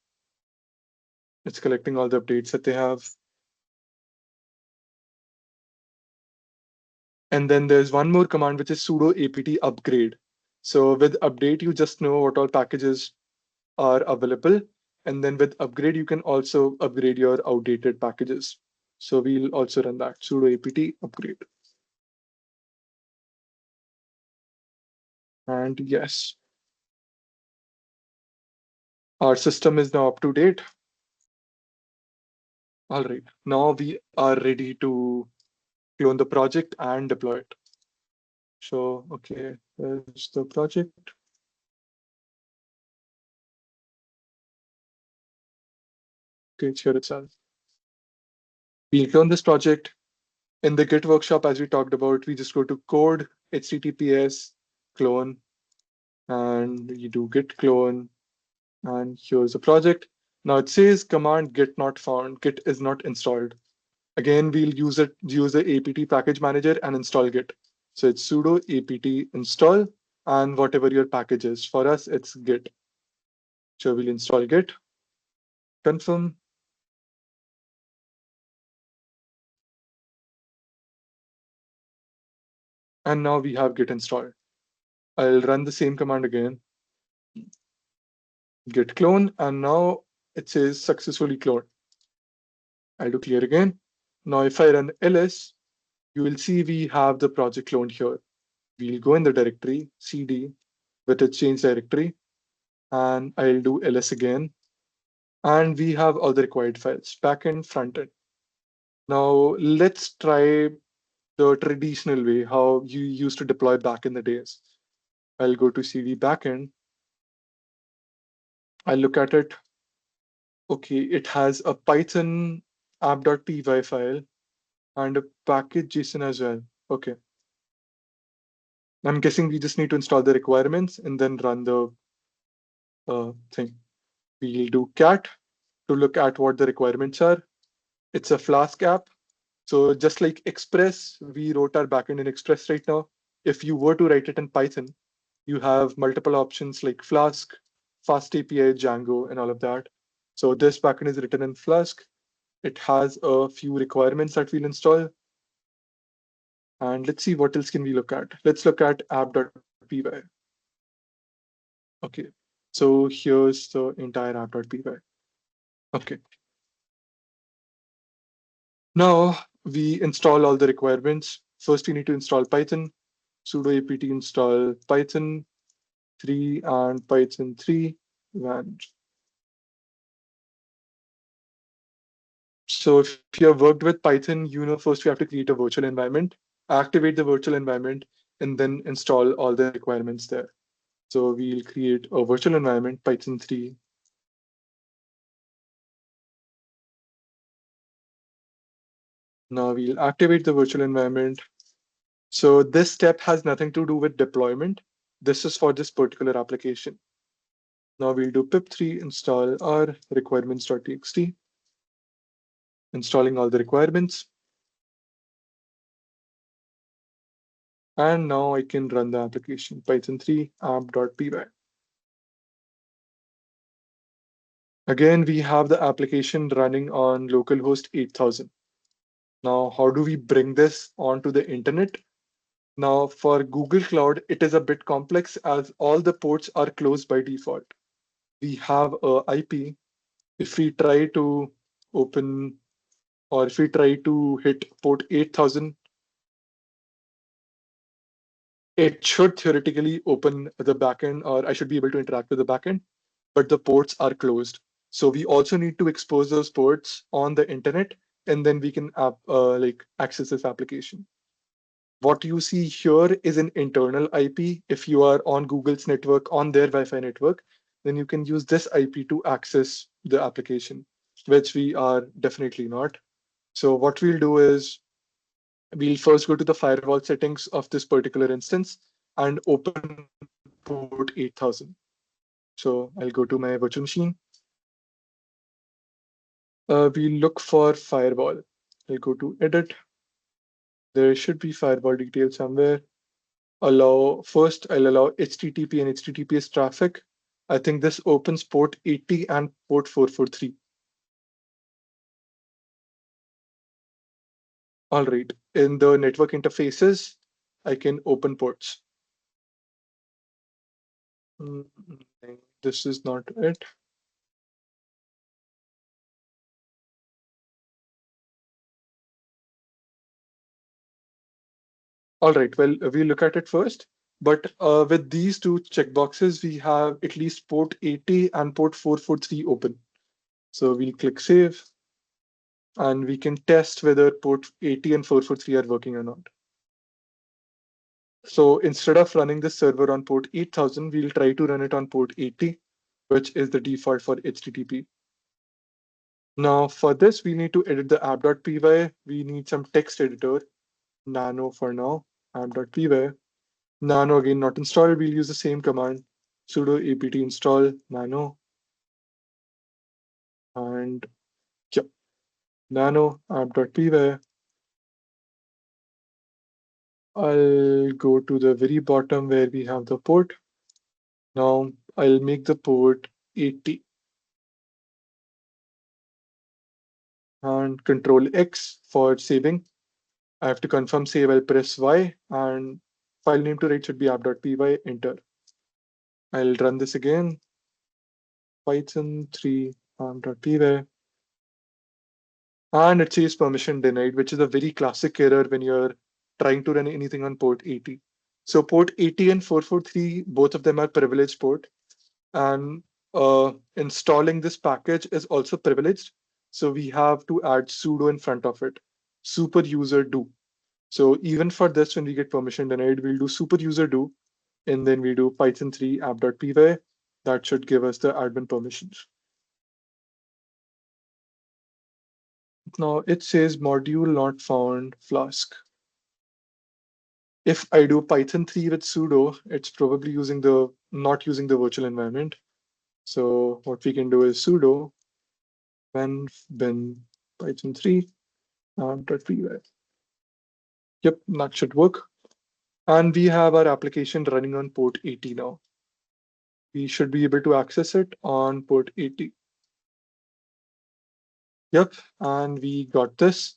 It's collecting all the updates that they have. And then there's one more command, which is sudo apt upgrade. So with update, you just know what all packages are available. And then with upgrade, you can also upgrade your outdated packages. So we'll also run that sudo apt upgrade. And yes, our system is now up to date. All right, now we are ready to clone the project and deploy it. So, okay, there's the project. Okay, it's here itself. We clone this project. In the Git workshop, as we talked about, we just go to code, HTTPS, clone, and you do git clone, and here's the project. Now it says command git not found, git is not installed. Again, we'll use the apt package manager and install git. So it's sudo apt install and whatever your package is. For us, it's git. So we'll install git, confirm. And now we have git installed. I'll run the same command again, git clone, and now it says successfully cloned. I'll do clear again. Now if I run ls, you will see we have the project cloned here. We'll go in the directory cd with its change directory, and I'll do ls again. And we have all the required files, backend, frontend. Now let's try the traditional way, how you used to deploy back in the days. I'll go to cd backend. I'll look at it. Okay, it has a Python app.py file and a package JSON as well. Okay. I'm guessing we just need to install the requirements and then run the thing. We'll do cat to look at what the requirements are. It's a Flask app. So just like Express, we wrote our backend in Express right now. If you were to write it in Python, you have multiple options like Flask, Fast API, Django, and all of that. So this backend is written in Flask. It has a few requirements that we'll install. And let's see what else can we look at. Let's look at app.py. Okay, so here's the entire app.py. Okay, now we install all the requirements. First, we need to install Python, sudo apt install Python 3 and Python 3. And so if you have worked with Python, you know first we have to create a virtual environment, activate the virtual environment, and then install all the requirements there. So we'll create a virtual environment, Python 3. Now we'll activate the virtual environment. So this step has nothing to do with deployment. This is for this particular application. Now we'll do pip3 install our requirements.txt, installing all the requirements. And now I can run the application, Python 3 app.py. Again, we have the application running on localhost 8000. Now, how do we bring this onto the internet? Now, for Google Cloud, it is a bit complex as all the ports are closed by default. We have a IP. If we try to open, or if we try to hit port 8000, it should theoretically open the backend, or I should be able to interact with the backend, but the ports are closed. So we also need to expose those ports on the internet, and then we can access this application. What you see here is an internal IP. If you are on Google's network, on their Wi-Fi network, then you can use this IP to access the application, which we are definitely not. So what we'll do is we'll first go to the firewall settings of this particular instance and open port 8000. So I'll go to my virtual machine. We'll look for firewall. I'll go to edit. There should be firewall details somewhere. First I'll allow HTTP and HTTPS traffic. I think this opens port 80 and port 443. All right, in the network interfaces, I can open ports. This is not it. All right, well, we look at it first. But with these two checkboxes, we have at least port 80 and port 443 open. So we'll click save, and we can test whether port 80 and 443 are working or not. So instead of running the server on port 8000, we'll try to run it on port 80, which is the default for HTTP. Now for this, we need to edit the app.py. We need some text editor, nano for now, app.py. Nano again not installed, we'll use the same command, sudo apt install nano, and yeah, nano app.py. I'll go to the very bottom where we have the port. Now I'll make the port 80 and Control X for saving. I have to confirm save, I'll press Y, and file name to write should be app.py, enter. I'll run this again, Python 3 app.py. And it says permission denied, which is a very classic error when you're trying to run anything on port 80. So port 80 and 443, both of them are privileged port. And installing this package is also privileged. So we have to add sudo in front of it, super user do. So even for this, when we get permission denied, we'll do super user do, and then we do Python 3 app.py. That should give us the admin permissions. Now it says module not found Flask. If I do Python 3 with sudo, it's probably not using the virtual environment. So what we can do is sudo when bin Python 3 app.py. Yep, that should work. And we have our application running on port 80 now. We should be able to access it on port 80. Yep, and we got this.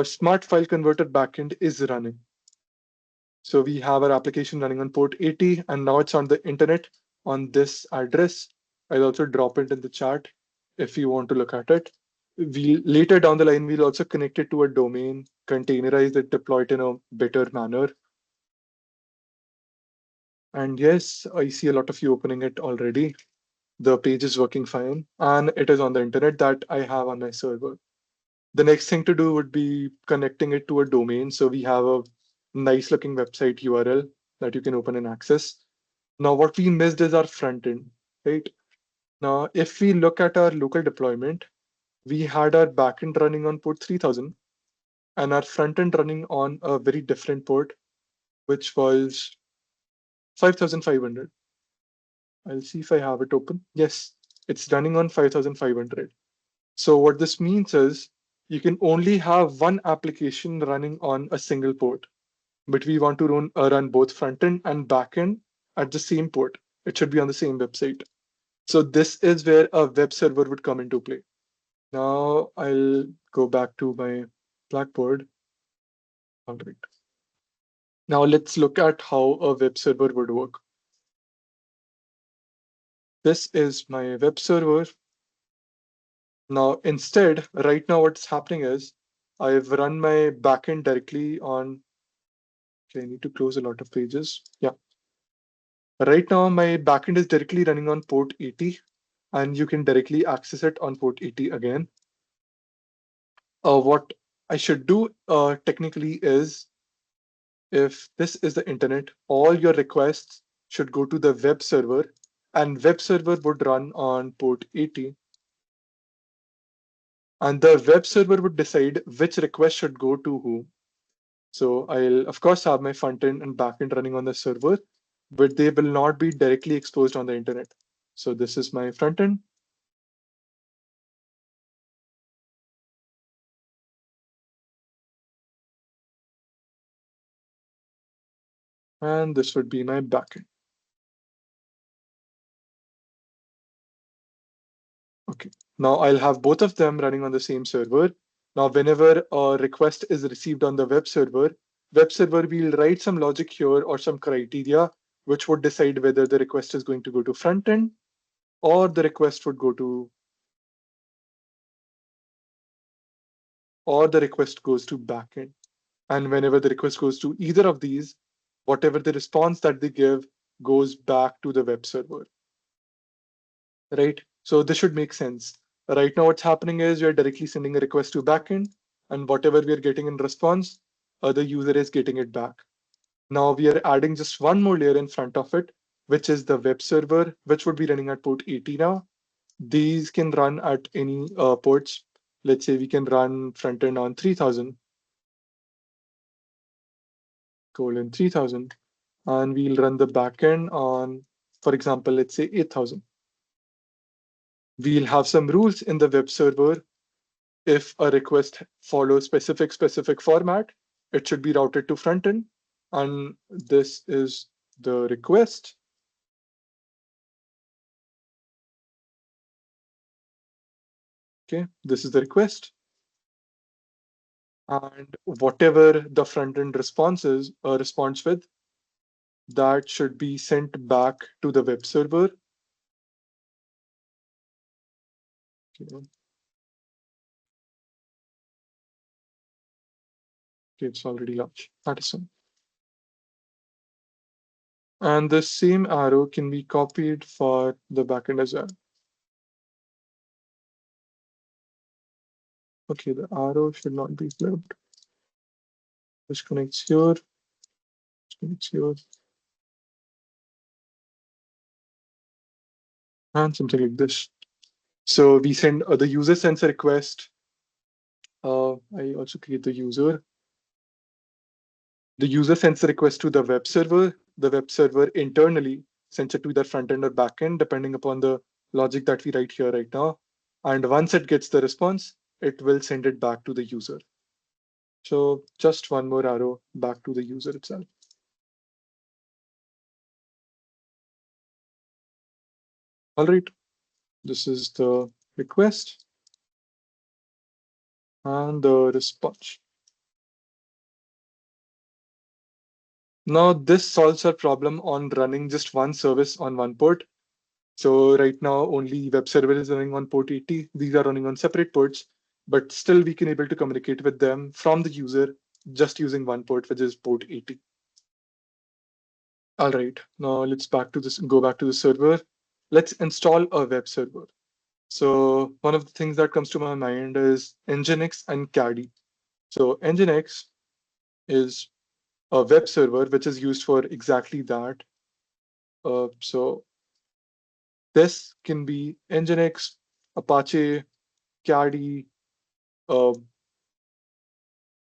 Smart file converter backend is running. So we have our application running on port 80, and now it's on the internet on this address. I'll also drop it in the chat if you want to look at it. Later down the line, we'll also connect it to a domain, containerize it, deploy it in a better manner. And yes, I see a lot of you opening it already. The page is working fine, and it is on the internet that I have on my server. The next thing to do would be connecting it to a domain. So we have a nice looking website URL that you can open and access. Now, what we missed is our front end, right? Now, if we look at our local deployment, we had our backend running on port 3000 and our front end running on a very different port, which was 5500. I'll see if I have it open. Yes, it's running on 5500. So what this means is you can only have one application running on a single port, but we want to run both front end and back end at the same port. It should be on the same website. So this is where a web server would come into play. Now I'll go back to my Blackboard. All right. Now let's look at how a web server would work. This is my web server. Now instead, right now what's happening is I've run my backend directly on. Okay, I need to close a lot of pages. Yeah. Right now my backend is directly running on port 80, and you can directly access it on port 80 again. What I should do technically is, if this is the internet, all your requests should go to the web server, and web server would run on port 80. And the web server would decide which request should go to whom. So I'll, of course, have my front end and back end running on the server, but they will not be directly exposed on the internet. So this is my front end. And this would be my backend. Okay, now I'll have both of them running on the same server. Now, whenever a request is received on the web server will write some logic here or some criteria, which would decide whether the request is going to go to front end or the request would go to, or the request goes to backend. And whenever the request goes to either of these, whatever the response that they give goes back to the web server, right? So this should make sense. Right now, what's happening is you're directly sending a request to backend, and whatever we are getting in response, the user is getting it back. Now we are adding just one more layer in front of it, which is the web server, which would be running at port 80 now. These can run at any ports. Let's say we can run front end on 3000, colon 3000, and we'll run the backend on, for example, let's say 8000. We'll have some rules in the web server. If a request follows specific format, it should be routed to front end. And this is the request. Okay, this is the request. And whatever the front end responds with, that should be sent back to the web server. Okay, okay, it's already launched. That is fine. And the same arrow can be copied for the backend as well. Okay, the arrow should not be flipped. This connects here, this connects here, and something like this. So we send the user sends a request. I also create the user. The user sends the request to the web server. The web server internally sends it to either front end or back end, depending upon the logic that we write here right now. And once it gets the response, it will send it back to the user. So just one more arrow back to the user itself. All right, this is the request and the response. Now this solves our problem on running just one service on one port. So right now only web server is running on port 80. These are running on separate ports, but still we can able to communicate with them from the user just using one port, which is port 80. All right, now let's go back to the server. Let's install a web server. So one of the things that comes to my mind is Nginx and Caddy. So Nginx is a web server which is used for exactly that. So this can be Nginx, Apache, Caddy, uh,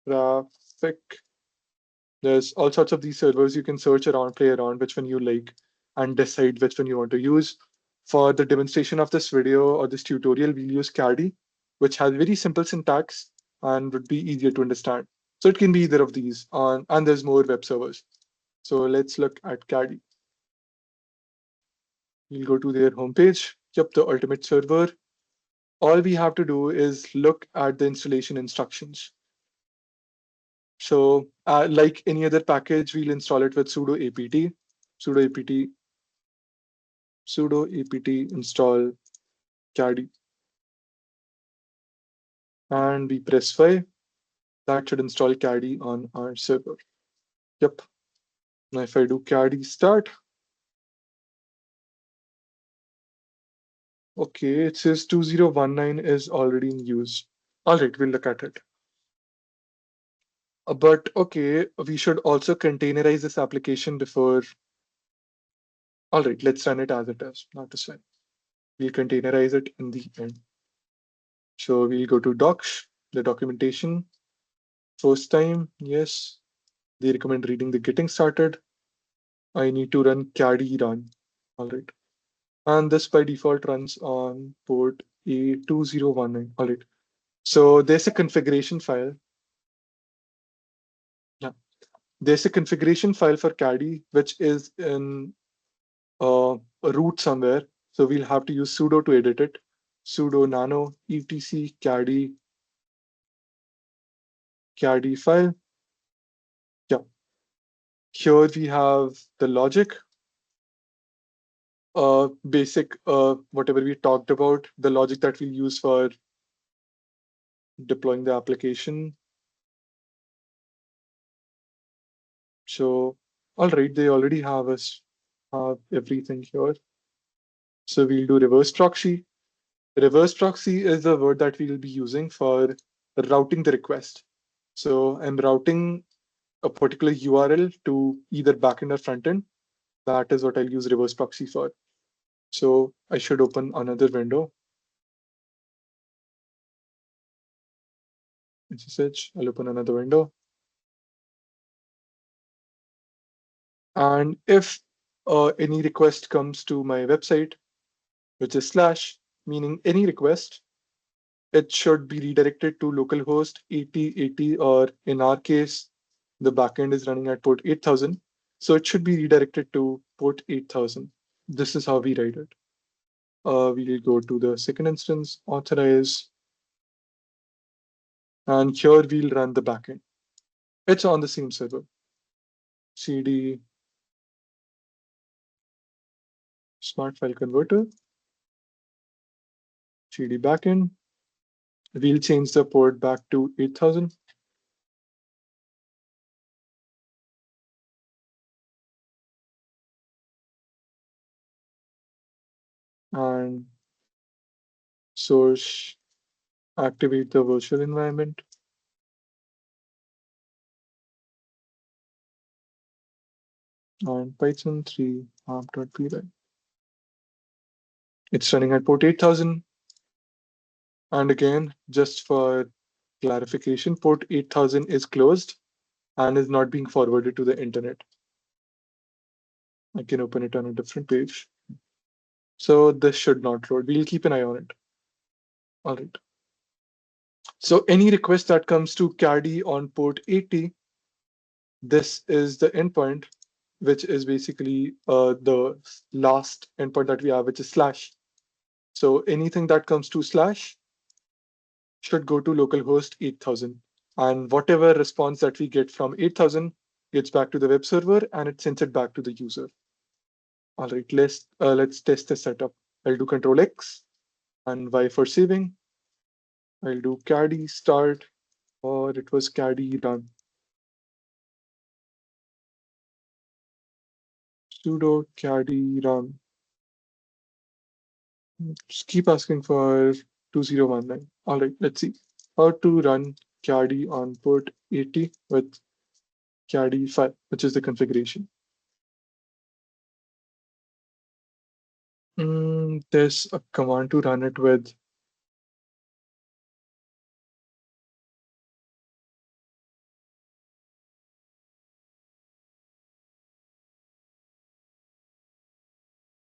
Traffic. There's all sorts of these servers you can search around, play around, which one you like, and decide which one you want to use. For the demonstration of this video or this tutorial, we'll use Caddy, which has very simple syntax and would be easier to understand. So it can be either of these, and there's more web servers. So let's look at Caddy. We'll go to their homepage. Yep, the ultimate server. All we have to do is look at the installation instructions. So like any other package, we'll install it with sudo apt, sudo apt, sudo apt install caddy, and we press Y. That should install caddy on our server. Yep. Now if I do caddy start, okay, it says 2019 is already in use. All right, we'll look at it. But okay, we should also containerize this application before. All right, let's run it as it is, not this way. We'll containerize it in the end. So we'll go to docs, the documentation. First time, yes. They recommend reading the getting started. I need to run caddy run. All right. And this by default runs on port A2019. All right. So there's a configuration file. Yeah. There's a configuration file for caddy, which is in a root somewhere. So we'll have to use sudo to edit it. Sudo nano etc caddy file. Yeah. Here we have the logic, basic, whatever we talked about, the logic that we'll use for deploying the application. So, all right, they already have everything here. So we'll do reverse proxy. Reverse proxy is the word that we'll be using for routing the request. So I'm routing a particular URL to either backend or frontend. That is what I'll use reverse proxy for. So I should open another window. SSH, I'll open another window. And if any request comes to my website, which is slash, meaning any request, it should be redirected to localhost 8080, or in our case, the backend is running at port 8000. So it should be redirected to port 8000. This is how we write it. We'll go to the second instance, authorize, and here we'll run the backend. It's on the same server. CD smart file converter, CD backend. We'll change the port back to 8000. and source activate the virtual environment. And Python 3 app.py. It's running at port 8000. And again, just for clarification, port 8000 is closed and is not being forwarded to the internet. I can open it on a different page. So this should not load. We'll keep an eye on it. All right. So any request that comes to caddy on port 80, this is the endpoint, which is basically the last endpoint that we have, which is slash. So anything that comes to slash should go to localhost 8000. And whatever response that we get from 8000 gets back to the web server and it sends it back to the user. All right, let's test the setup. I'll do Control X and Y for saving. I'll do caddy start, or it was caddy run. Sudo caddy run. Just keep asking for 2019. All right, let's see how to run caddy on port 80 with caddy file, which is the configuration. There's a command to run it with.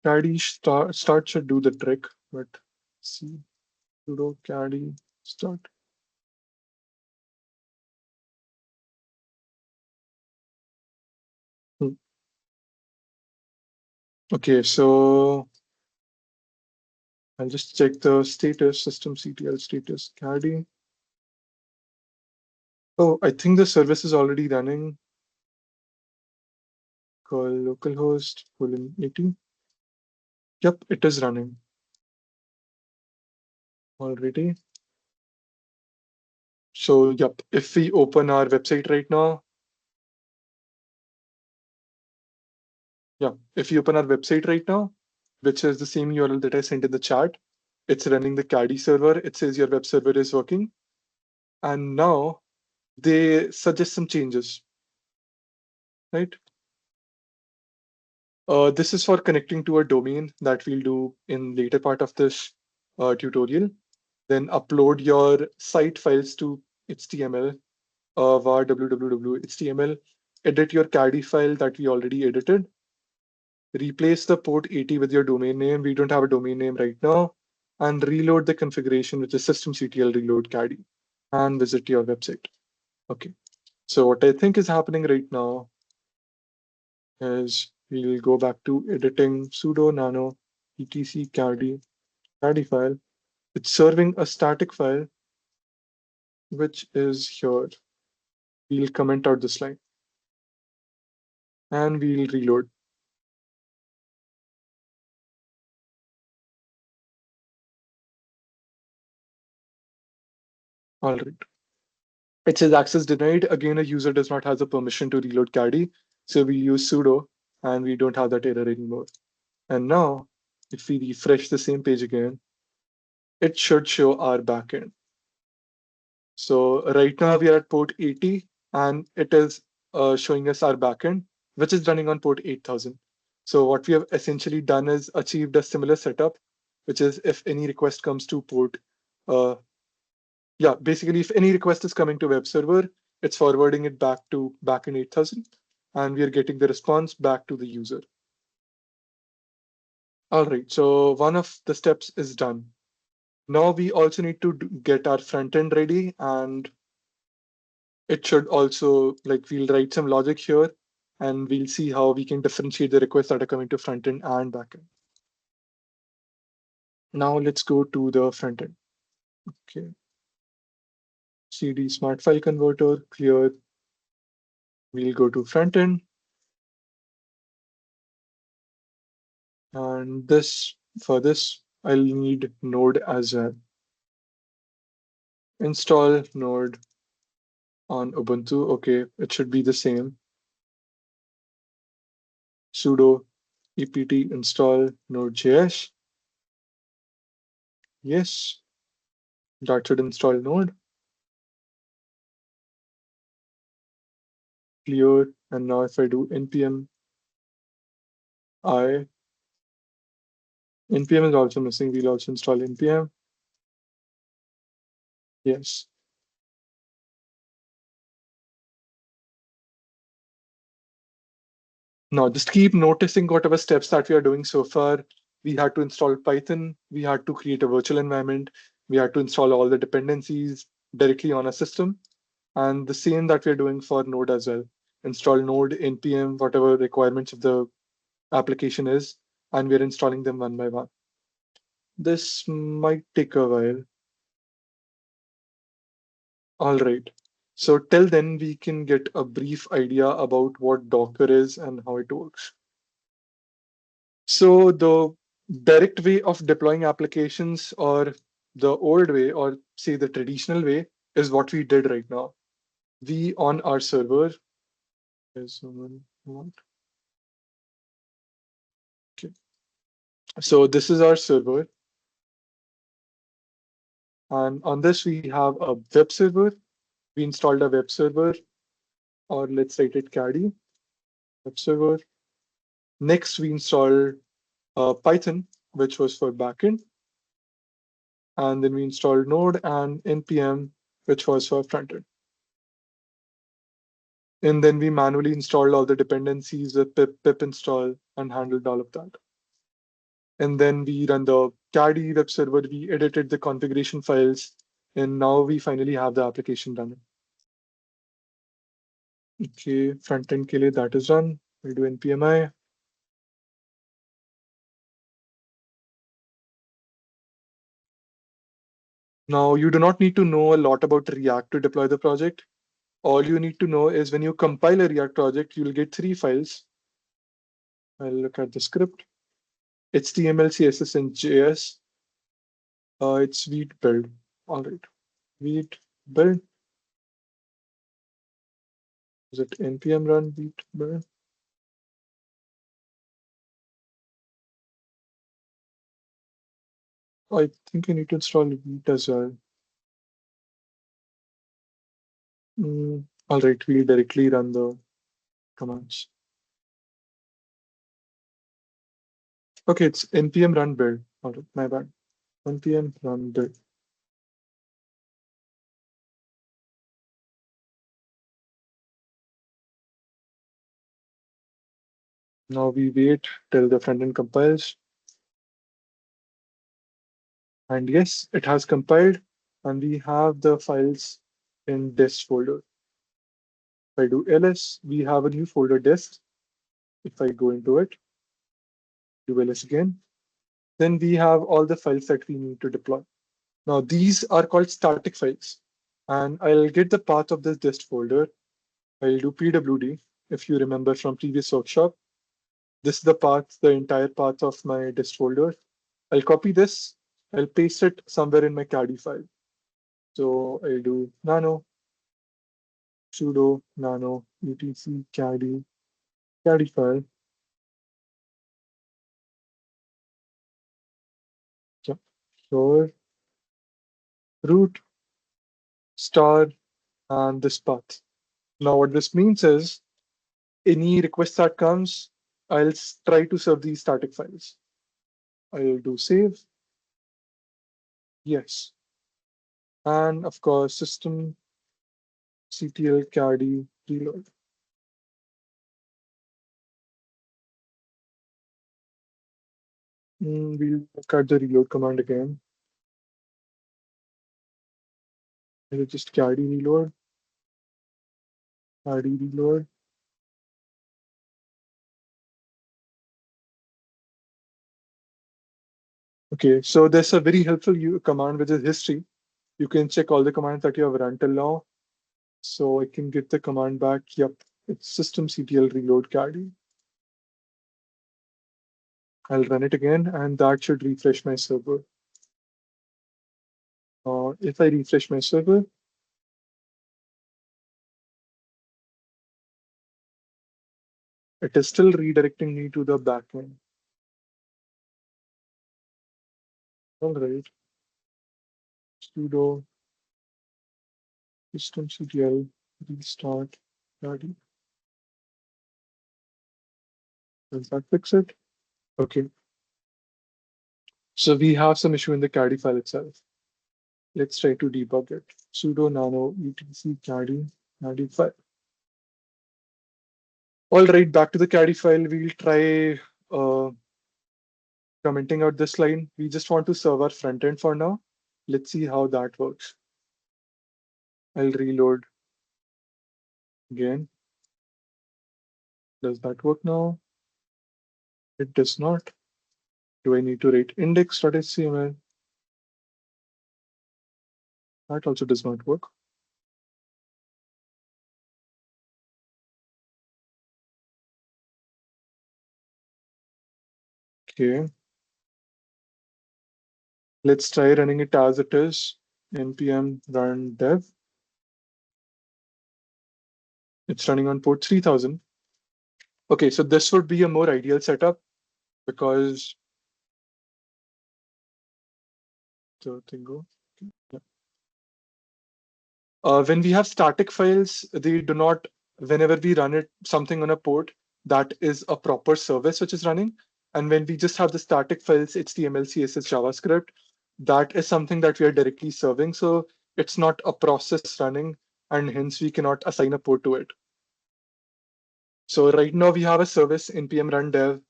Caddy start should do the trick, but see sudo caddy start. Okay, so I'll just check the status, systemctl status caddy. Oh, I think the service is already running. Call localhost :80. Yep, it is running already. So yep, if we open our website right now, if you open our website right now, which is the same URL that I sent in the chat, it's running the caddy server. It says your web server is working. And now they suggest some changes, right? This is for connecting to a domain that we'll do in later part of this tutorial. Then upload your site files to HTML, var www HTML, edit your caddy file that we already edited, replace the port 80 with your domain name. We don't have a domain name right now, and reload the configuration, which is systemctl reload caddy, and visit your website. Okay, so what I think is happening right now is we'll go back to editing sudo nano etc caddy file. It's serving a static file, which is here. We'll comment out this line and we'll reload. All right. It says access denied. Again, a user does not have the permission to reload caddy. So we use sudo and we don't have that error anymore. And now if we refresh the same page again, it should show our backend. So right now we are at port 80 and it is showing us our backend, which is running on port 8000. So what we have essentially done is achieved a similar setup, which is if any request comes to port, basically if any request is coming to web server, it's forwarding it back to backend 8000 and we are getting the response back to the user. All right, so one of the steps is done. Now we also need to get our front end ready, and it should also, like, we'll write some logic here and we'll see how we can differentiate the requests that are coming to front end and back end. Now let's go to the front end. Okay. CD smart file converter, clear. We'll go to front end. And for this, I'll need Node as well. Install Node on Ubuntu. Okay, it should be the same. Sudo apt install node.js. Yes, that should install Node. Clear. And now if I do npm I, npm is also missing. We'll also install npm. Yes. Now just keep noticing whatever steps that we are doing so far. We had to install Python. We had to create a virtual environment. We had to install all the dependencies directly on a system. And the same that we're doing for Node as well. Install Node, npm, whatever requirements of the application is, and we're installing them one by one. This might take a while. All right. So till then, we can get a brief idea about what Docker is and how it works. So the direct way of deploying applications, or the old way, or say the traditional way, is what we did right now. We on our server, is someone what? Okay. So this is our server, and on this we have a web server. We installed a web server, or let's write it caddy web server. Next, we installed Python, which was for backend, and then we installed Node and npm, which was for frontend. And then we manually installed all the dependencies with pip install and handled all of that. And then we run the caddy web server. We edited the configuration files, and now we finally have the application running. Okay, frontend ke liye that is done. We'll do npmi. Now, you do not need to know a lot about React to deploy the project. All you need to know is when you compile a React project, you'll get three files. I'll look at the script. HTML, CSS, and JS. It's Vite build. All right. Vite build. Is it npm run Vite build? I think I need to install Vite as well. All right. We directly run the commands. Okay, it's npm run build. All right, my bad. npm run build. Now we wait till the front end compiles. And yes, it has compiled, and we have the files in this folder. If I do ls, we have a new folder dist. If I go into it, do ls again, then we have all the files that we need to deploy. Now these are called static files, and I'll get the path of this dist folder. I'll do pwd. If you remember from previous workshop, this is the path, the entire path of my dist folder. I'll copy this. I'll paste it somewhere in my caddy file. So I'll do nano sudo nano etc caddy file. Yep. So root star and this path. Now what this means is any request that comes, I'll try to serve these static files. I'll do save. Yes. And of course, system ctl caddy reload. We'll look at the reload command again. It'll just caddy reload, caddy reload. Okay, so there's a very helpful command which is history. You can check all the commands that you have run till now. So I can get the command back. Yep, it's systemctl reload caddy. I'll run it again, and that should refresh my server. If I refresh my server, it is still redirecting me to the backend. All right. sudo systemctl restart caddy. Does that fix it? Okay. So we have some issue in the caddy file itself. Let's try to debug it. Sudo nano etc caddy file. All right, back to the caddy file. We'll try commenting out this line. We just want to serve our front end for now. Let's see how that works. I'll reload again. Does that work now? It does not. Do I need to write index.html? That also does not work. Okay. Let's try running it as it is. npm run dev. It's running on port 3000. Okay, so this would be a more ideal setup because the thing go. Yeah. When we have static files, they do not, whenever we run it something on a port, that is a proper service which is running. And when we just have the static files, HTML, CSS, JavaScript, that is something that we are directly serving. So it's not a process running, and hence we cannot assign a port to it. So right now we have a service npm run dev.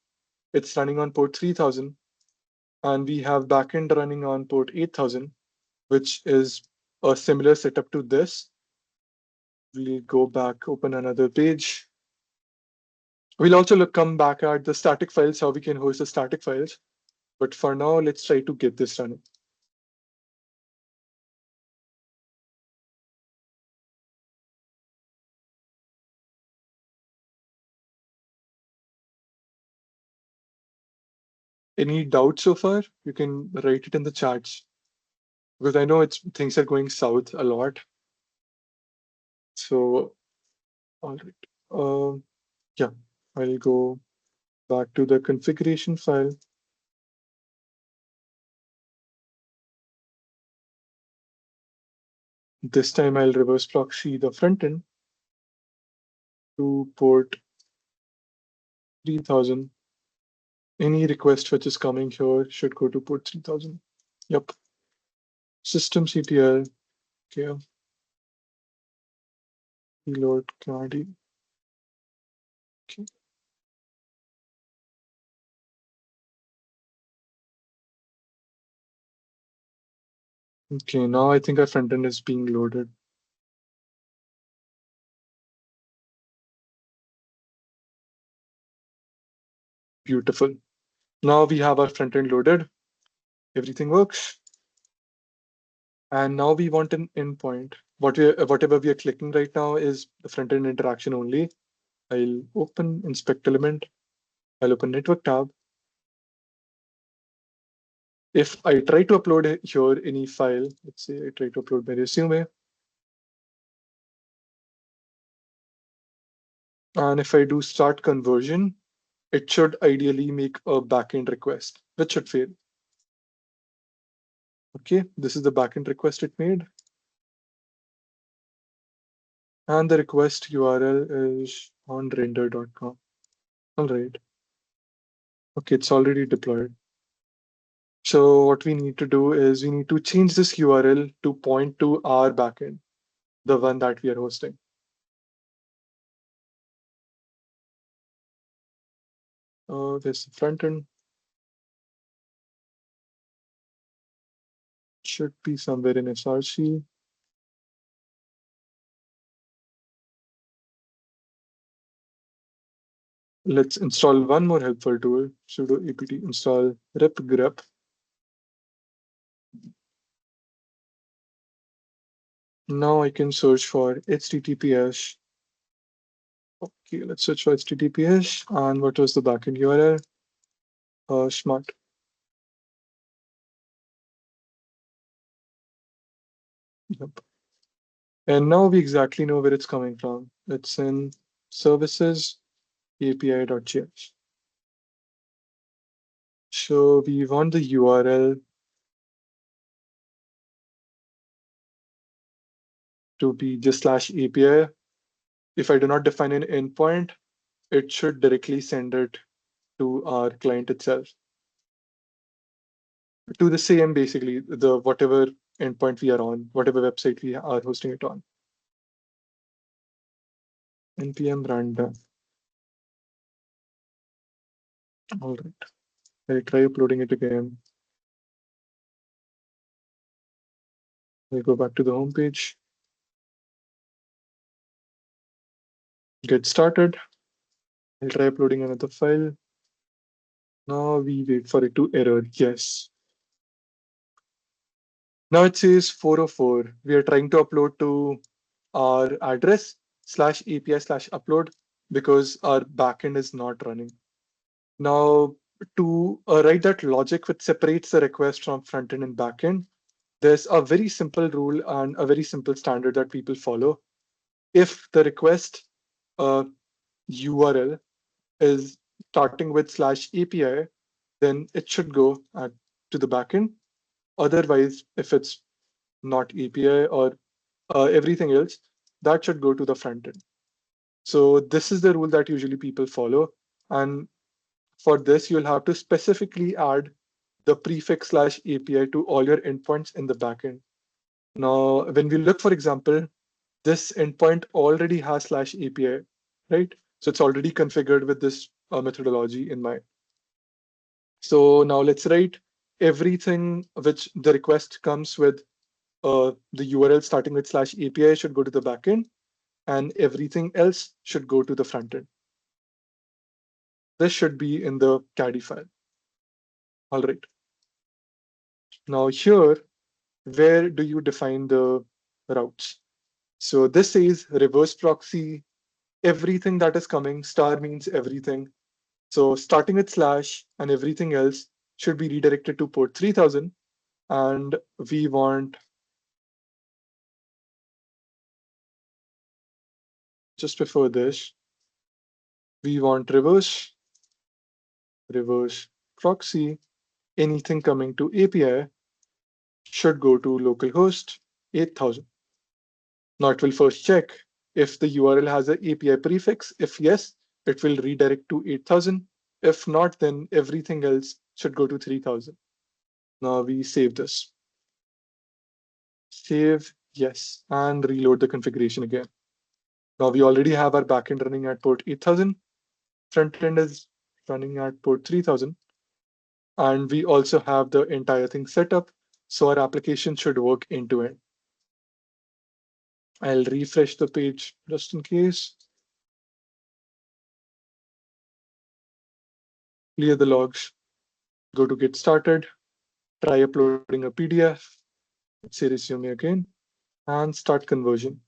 It's running on port 3000, and we have backend running on port 8000, which is a similar setup to this. We'll go back, open another page. We'll also come back at the static files, how we can host the static files. But for now, let's try to get this running. Any doubts so far? You can write it in the chats because I know things are going south a lot. So, all right. Yeah, I'll go back to the configuration file. This time I'll reverse proxy the front end to port 3000. Any request which is coming here should go to port 3000. Yep. Systemctl. Okay. Reload caddy. Okay. Okay, now I think our front end is being loaded. Beautiful. Now we have our front end loaded. Everything works. And now we want an endpoint. Whatever we are clicking right now is the front end interaction only. I'll open inspect element. I'll open network tab. If I try to upload here any file, let's say I try to upload my resume. And if I do start conversion, it should ideally make a backend request, which should fail. Okay, this is the backend request it made. And the request URL is on render.com. All right. Okay, it's already deployed. So what we need to do is we need to change this URL to point to our backend, the one that we are hosting. This front end should be somewhere in SRC. Let's install one more helpful tool, sudo apt install rep grep. Now I can search for HTTPS. Okay, let's search for HTTPS. And what was the backend URL? Smart. Yep. And now we exactly know where it's coming from. It's in services api.js. So we want the URL to be just /API. If I do not define an endpoint, it should directly send it to our client itself, to the same, basically, the whatever endpoint we are on, whatever website we are hosting it on. npm random. All right. I'll try uploading it again. I'll go back to the home page. Get started. I'll try uploading another file. Now we wait for it to error. Yes. Now it says 404. We are trying to upload to our address /API/upload because our backend is not running. Now, to write that logic which separates the request from frontend and backend, there's a very simple rule and a very simple standard that people follow. If the request URL is starting with /API, then it should go to the backend. Otherwise, if it's not API or everything else, that should go to the front end. So this is the rule that usually people follow. And for this, you'll have to specifically add the prefix /API to all your endpoints in the backend. Now, when we look, for example, this endpoint already has /API, right? So it's already configured with this methodology in mind. So now let's write everything which the request comes with the URL starting with /API should go to the backend, and everything else should go to the front end. This should be in the caddy file. All right. Now here, where do you define the routes? So this says reverse proxy, everything that is coming, star means everything. So starting with / and everything else should be redirected to port 3000. And we want, just before this, we want reverse proxy, anything coming to API should go to localhost 8000. Now it will first check if the URL has an API prefix. If yes, it will redirect to 8000. If not, then everything else should go to 3000. Now we save this. Save, yes, and reload the configuration again. Now we already have our backend running at port 8000. Frontend is running at port 3000. And we also have the entire thing set up. So our application should work end to end. I'll refresh the page just in case. Clear the logs, go to get started, try uploading a PDF, say resume again, and start conversion.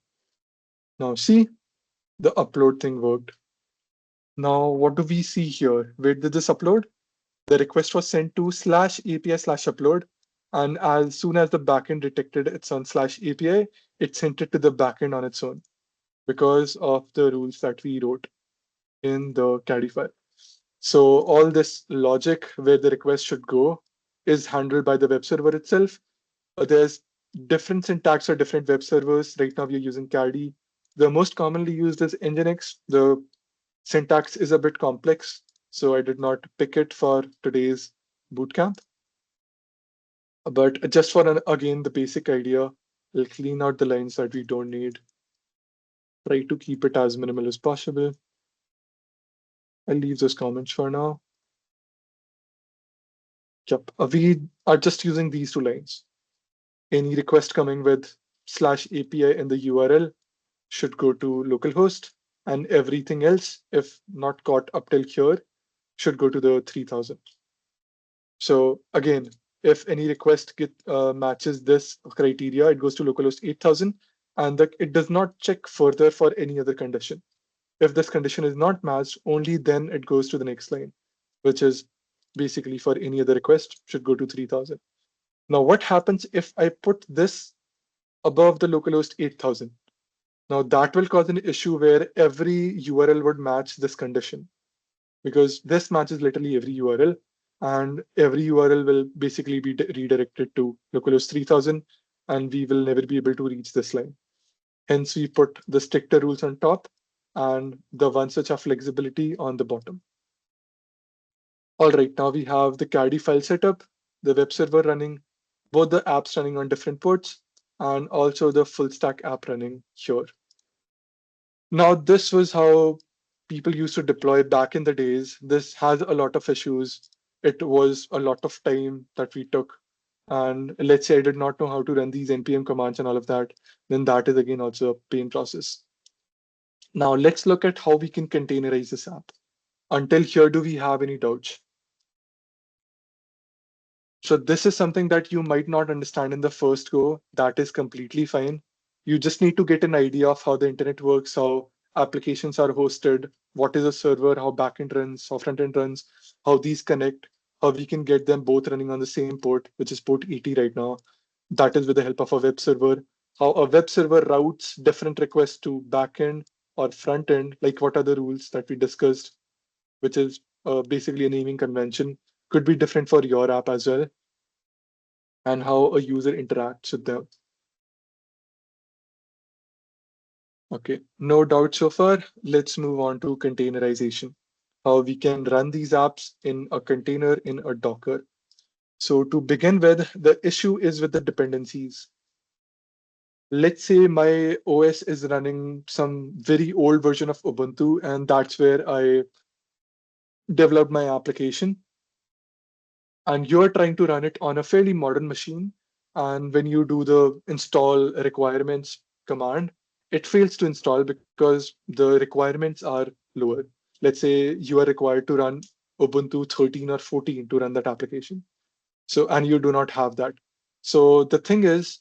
Now see, the upload thing worked. Now what do we see here? Where did this upload? The request was sent to /API/upload. And as soon as the backend detected it's on /API, it sent it to the backend on its own because of the rules that we wrote in the caddy file. So all this logic where the request should go is handled by the web server itself. There's different syntax for different web servers. Right now we're using caddy. The most commonly used is Nginx. The syntax is a bit complex, so I did not pick it for today's bootcamp. But just for, again, the basic idea, we'll clean out the lines that we don't need. Try to keep it as minimal as possible. I'll leave those comments for now. Yep, we are just using these two lines. Any request coming with /API in the URL should go to localhost, and everything else, if not caught up till here, should go to the 3000. So again, if any request matches this criteria, it goes to localhost 8000, and it does not check further for any other condition. If this condition is not matched, only then it goes to the next line, which is basically for any other request should go to 3000. Now, what happens if I put this above the localhost 8000? Now that will cause an issue where every URL would match this condition, because this matches literally every URL, and every URL will basically be redirected to localhost 3000, and we will never be able to reach this line. Hence, we put the stricter rules on top and the ones which have flexibility on the bottom. All right, now we have the caddy file setup, the web server running, both the apps running on different ports, and also the full stack app running here. Now, this was how people used to deploy back in the days. This has a lot of issues. It was a lot of time that we took. And let's say I did not know how to run these npm commands and all of that, then that is again also a pain process. Now, let's look at how we can containerize this app. Until here, do we have any doubts? So this is something that you might not understand in the first go. That is completely fine. You just need to get an idea of how the internet works, how applications are hosted, what is a server, how backend runs, how frontend runs, how these connect, how we can get them both running on the same port, which is port 80 right now. That is with the help of a web server. How a web server routes different requests to backend or frontend, like what are the rules that we discussed, which is basically a naming convention, could be different for your app as well, and how a user interacts with them. Okay, no doubt so far. Let's move on to containerization. How we can run these apps in a container in a Docker. So to begin with, the issue is with the dependencies. Let's say my OS is running some very old version of Ubuntu, and that's where I developed my application. And you're trying to run it on a fairly modern machine. And when you do the install requirements command, it fails to install because the requirements are lower. Let's say you are required to run Ubuntu 13 or 14 to run that application. So, and you do not have that. So the thing is,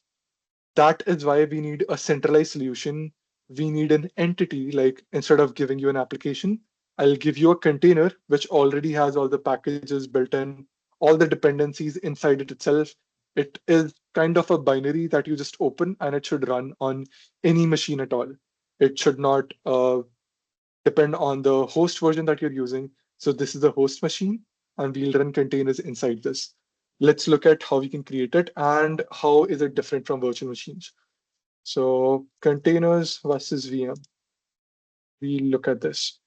that is why we need a centralized solution. We need an entity, like instead of giving you an application, I'll give you a container which already has all the packages built in, all the dependencies inside it itself. It is kind of a binary that you just open and it should run on any machine at all. It should not depend on the host version that you're using. So this is a host machine, and we'll run containers inside this. Let's look at how we can create it and how is it different from virtual machines. So containers versus VM. We look at this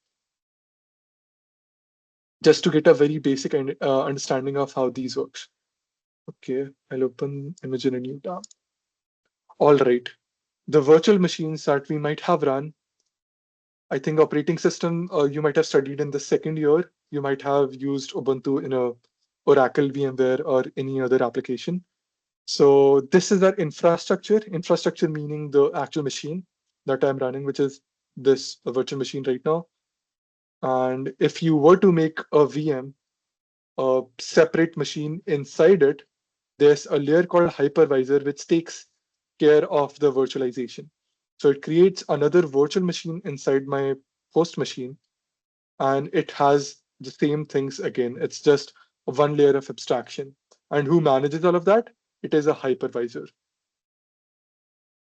just to get a very basic understanding of how these works. Okay, I'll open image in a new tab. All right, the virtual machines that we might have run, I think operating system you might have studied in the second year. You might have used Ubuntu in a Oracle VMware or any other application. So this is our infrastructure. Infrastructure meaning the actual machine that I'm running, which is this virtual machine right now. And if you were to make a VM, a separate machine inside it, there's a layer called hypervisor, which takes care of the virtualization. So it creates another virtual machine inside my host machine, and it has the same things again. It's just one layer of abstraction. And who manages all of that? It is a hypervisor.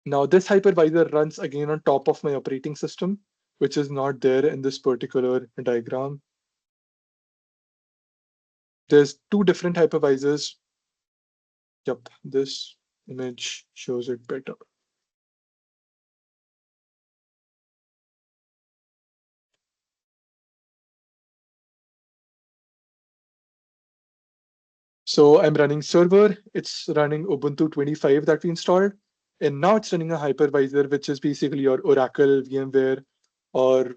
Now, this hypervisor runs again on top of my operating system, which is not there in this particular diagram. There's two different hypervisors. Yep, this image shows it better. So I'm running server, it's running Ubuntu 25 that we installed. And now it's running a hypervisor, which is basically your Oracle, VMware, or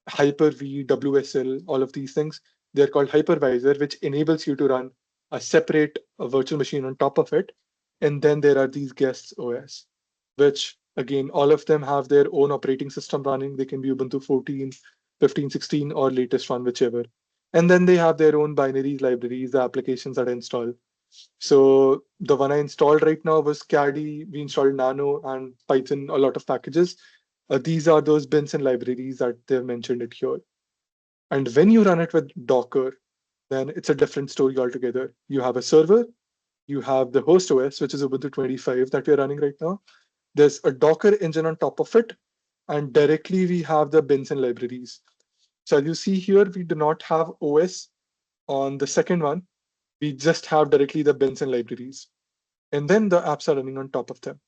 Hyper-V, WSL, all of these things. They're called hypervisor, which enables you to run a separate virtual machine on top of it. And then there are these guest OS, which again, all of them have their own operating system running. They can be Ubuntu 14, 15, 16, or latest one, whichever. And then they have their own binaries, libraries, the applications that I install. So the one I installed right now was Caddy. We installed Nano and Python, a lot of packages. These are those bins and libraries that they've mentioned it here. And when you run it with Docker, then it's a different story altogether. You have a server, you have the host OS, which is Ubuntu 25 that we're running right now. There's a Docker engine on top of it, and directly we have the bins and libraries. So as you see here, we do not have OS on the second one. We just have directly the bins and libraries. And then the apps are running on top of them.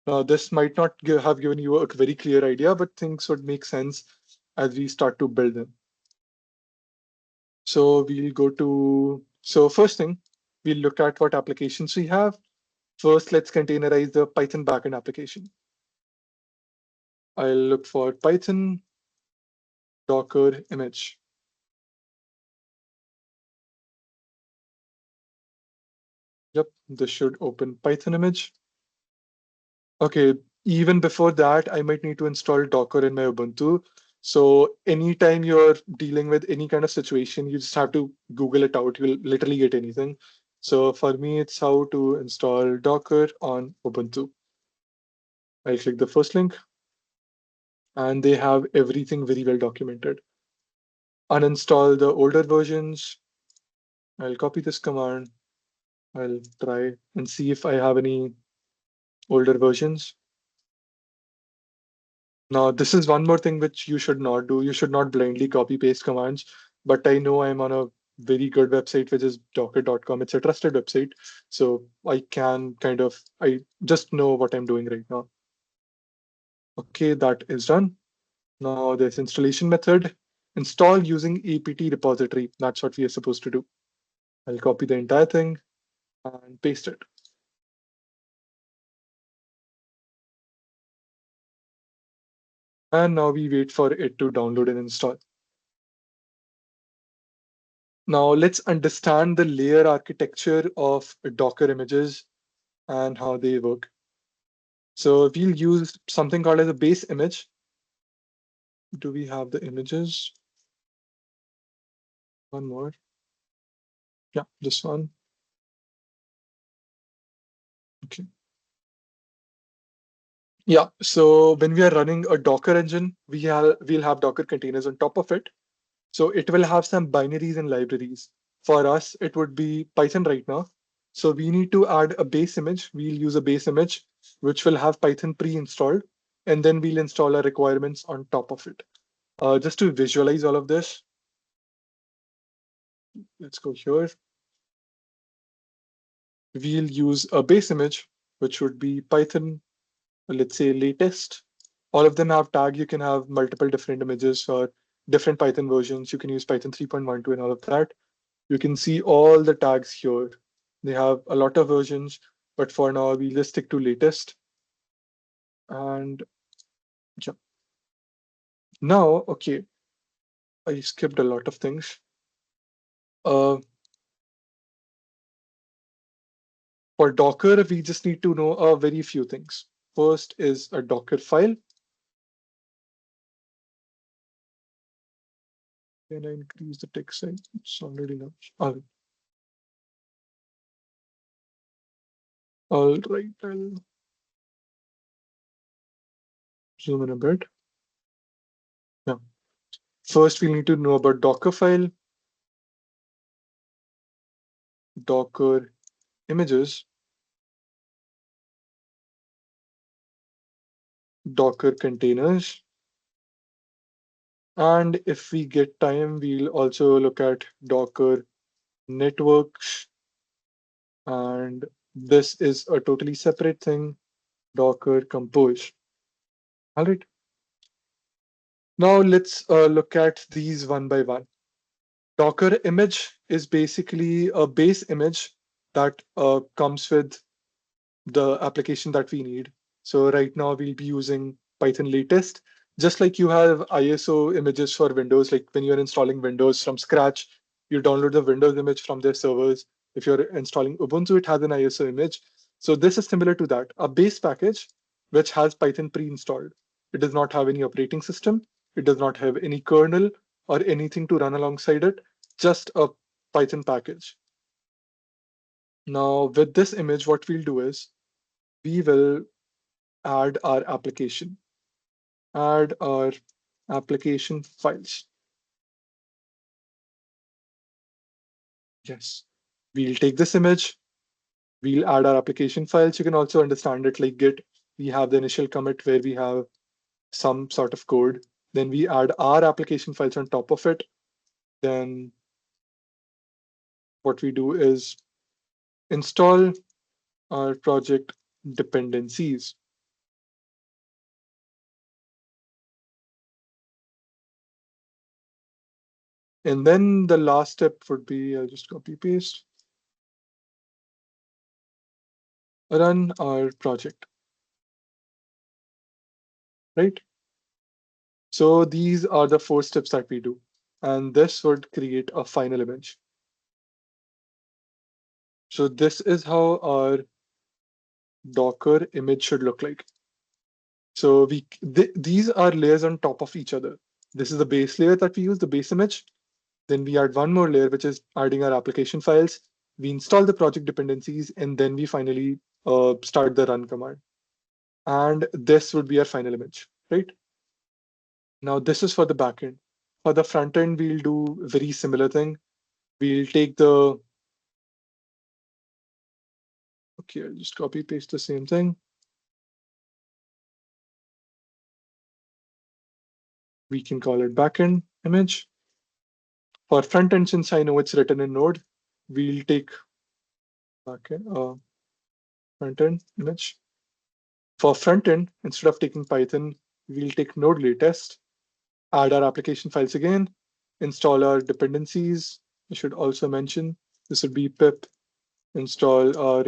Now, this might not have given you a very clear idea, but things would make sense as we start to build them. So we'll go to, so first thing, we'll look at what applications we have. First, let's containerize the Python backend application. I'll look for Python Docker image. Yep, this should open Python image. Okay, even before that, I might need to install Docker in my Ubuntu. So anytime you're dealing with any kind of situation, you just have to Google it out. You'll literally get anything. So for me, it's how to install Docker on Ubuntu. I'll click the first link, and they have everything very well documented. Uninstall the older versions. I'll copy this command. I'll try and see if I have any older versions. Now, this is one more thing which you should not do. You should not blindly copy paste commands. But I know I'm on a very good website, which is docker.com. It's a trusted website. So I can I just know what I'm doing right now. Okay, that is done. Now this installation method, install using apt repository. That's what we are supposed to do. I'll copy the entire thing and paste it. And now we wait for it to download and install. Now let's understand the layer architecture of Docker images and how they work. So we'll use something called as a base image. Do we have the images? One more. Yeah, this one. Okay. Yeah, so when we are running a Docker engine, we'll have Docker containers on top of it. So it will have some binaries and libraries. For us, it would be Python right now. So we need to add a base image. We'll use a base image, which will have Python pre-installed, and then we'll install our requirements on top of it. Just to visualize all of this, let's go here. We'll use a base image, which would be Python, let's say latest. All of them have tag. You can have multiple different images or different Python versions. You can use Python 3.12 and all of that. You can see all the tags here. They have a lot of versions, but for now, we'll just stick to latest. And yeah. Now, okay, I skipped a lot of things. For Docker, we just need to know a very few things. First is a Docker file. Can I increase the text size? It's already large. All right, I'll zoom in a bit. Yeah. First, we need to know about Docker file, Docker images, Docker containers, and if we get time, we'll also look at Docker networks. And this is a totally separate thing, Docker compose. All right. Now let's look at these one by one. Docker image is basically a base image that comes with the application that we need. So right now we'll be using Python latest. Just like you have ISO images for Windows, like when you're installing Windows from scratch, you download the Windows image from their servers. If you're installing Ubuntu, it has an ISO image. So this is similar to that, a base package which has Python pre-installed. It does not have any operating system. It does not have any kernel or anything to run alongside it, just a Python package. Now with this image, what we'll do is we will add our application files. Yes, we'll take this image, we'll add our application files. You can also understand it like Git. We have the initial commit where we have some sort of code. Then we add our application files on top of it. Then what we do is install our project dependencies. And then the last step would be, I'll just copy paste, run our project, right? So these are the 4 steps that we do. And this would create a final image. So this is how our Docker image should look like. So these are layers on top of each other. This is the base layer that we use, the base image. Then we add one more layer, which is adding our application files. We install the project dependencies, and then we finally start the run command. And this would be our final image, right? Now this is for the backend. For the front end, we'll do very similar thing. We'll take the, okay, I'll just copy paste the same thing. We can call it backend image. For front end, since I know it's written in Node, we'll take backend front end image. For front end, instead of taking Python, we'll take Node latest, add our application files again, install our dependencies. I should also mention this would be pip install our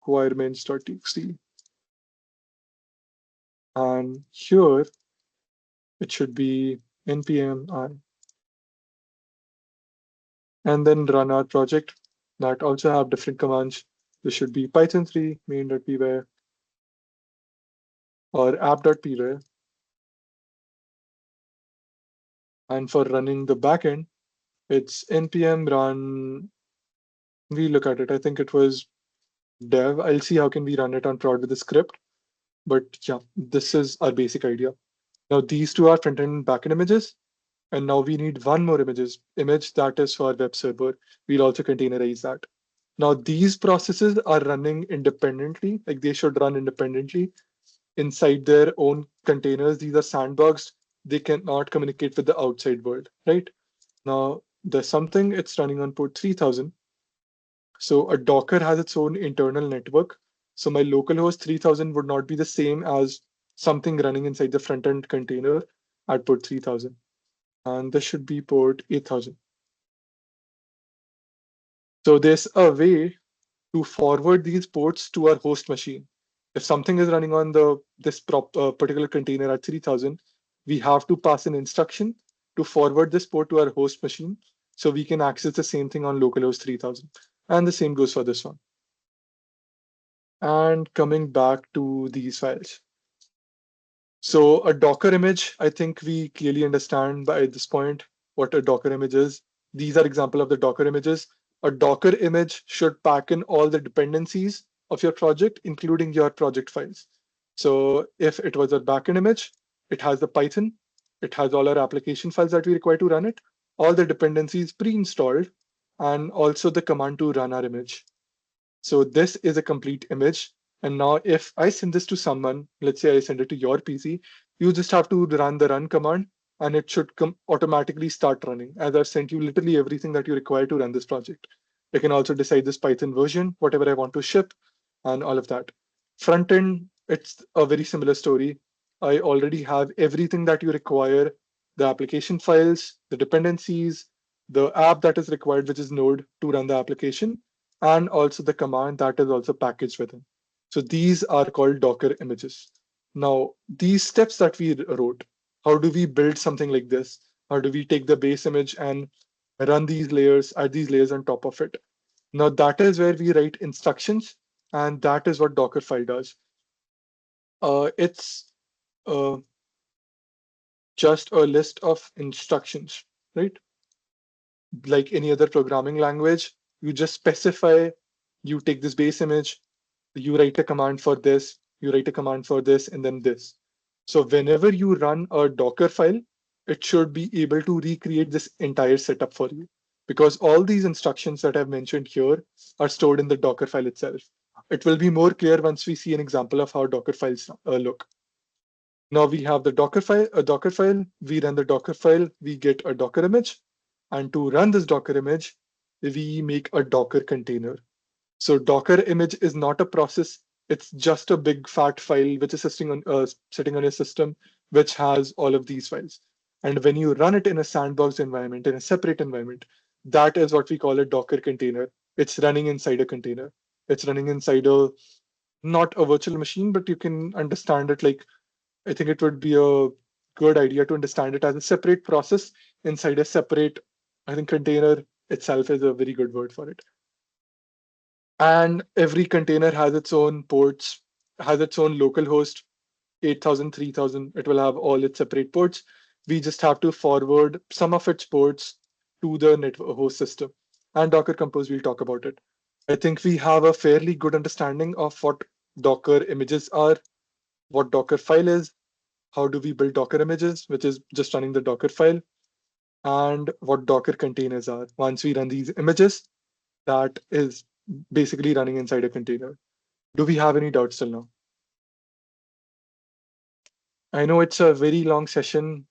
requirements.txt. And here it should be npm I. And then run our project that also have different commands. This should be Python 3 main.py or app.py. And for running the backend, it's npm run. We look at it. I think it was dev. I'll see how can we run it on prod with the script. But yeah, this is our basic idea. Now these two are front end and backend images. And now we need one more image that is for web server. We'll also containerize that. Now these processes are running independently, like they should run independently inside their own containers. These are sandboxed. They cannot communicate with the outside world, right? Now there's something, it's running on port 3000. So a Docker has its own internal network. So my localhost 3000 would not be the same as something running inside the front end container at port 3000. And this should be port 8000. So there's a way to forward these ports to our host machine. If something is running on this particular container at 3000, we have to pass an instruction to forward this port to our host machine so we can access the same thing on localhost 3000. And the same goes for this one. And coming back to these files. So a Docker image, I think we clearly understand by this point what a Docker image is. These are example of the Docker images. A Docker image should pack in all the dependencies of your project, including your project files. So if it was a backend image, it has the Python, it has all our application files that we require to run it, all the dependencies pre-installed, and also the command to run our image. So this is a complete image. And now if I send this to someone, let's say I send it to your PC, you just have to run the run command and it should automatically start running, as I've sent you literally everything that you require to run this project. I can also decide this Python version, whatever I want to ship, and all of that. Front end, it's a very similar story. I already have everything that you require, the application files, the dependencies, the app that is required, which is Node to run the application, and also the command that is also packaged within. So these are called Docker images. Now, these steps that we wrote, how do we build something like this? How do we take the base image and run these layers, add these layers on top of it? Now, that is where we write instructions, and that is what Dockerfile does. It's uh, just a list of instructions, right? Like any other programming language, you just specify, you take this base image, you write a command for this, you write a command for this, and then this. So whenever you run a Docker file, it should be able to recreate this entire setup for you, because all these instructions that I've mentioned here are stored in the Docker file itself. It will be more clear once we see an example of how Docker files look. Now we have the Docker file, we run the Docker file, we get a Docker image. And to run this Docker image, we make a Docker container. So Docker image is not a process. It's just a big fat file which is sitting on your system, which has all of these files. And when you run it in a sandbox environment, in a separate environment, that is what we call a Docker container. It's running inside a container. It's running inside a not a virtual machine, but you can understand it like I think it would be a good idea to understand it as a separate process inside a separate, I think container itself is a very good word for it. And every container has its own ports, has its own local host, 8,000, 3,000. It will have all its separate ports. We just have to forward some of its ports to the network host system. And Docker Compose, we'll talk about it. I think we have a fairly good understanding of what Docker images are, what Docker file is, how do we build Docker images, which is just running the Docker file, and what Docker containers are. Once we run these images, that is basically running inside a container. Do we have any doubts till now? I know it's a very long session.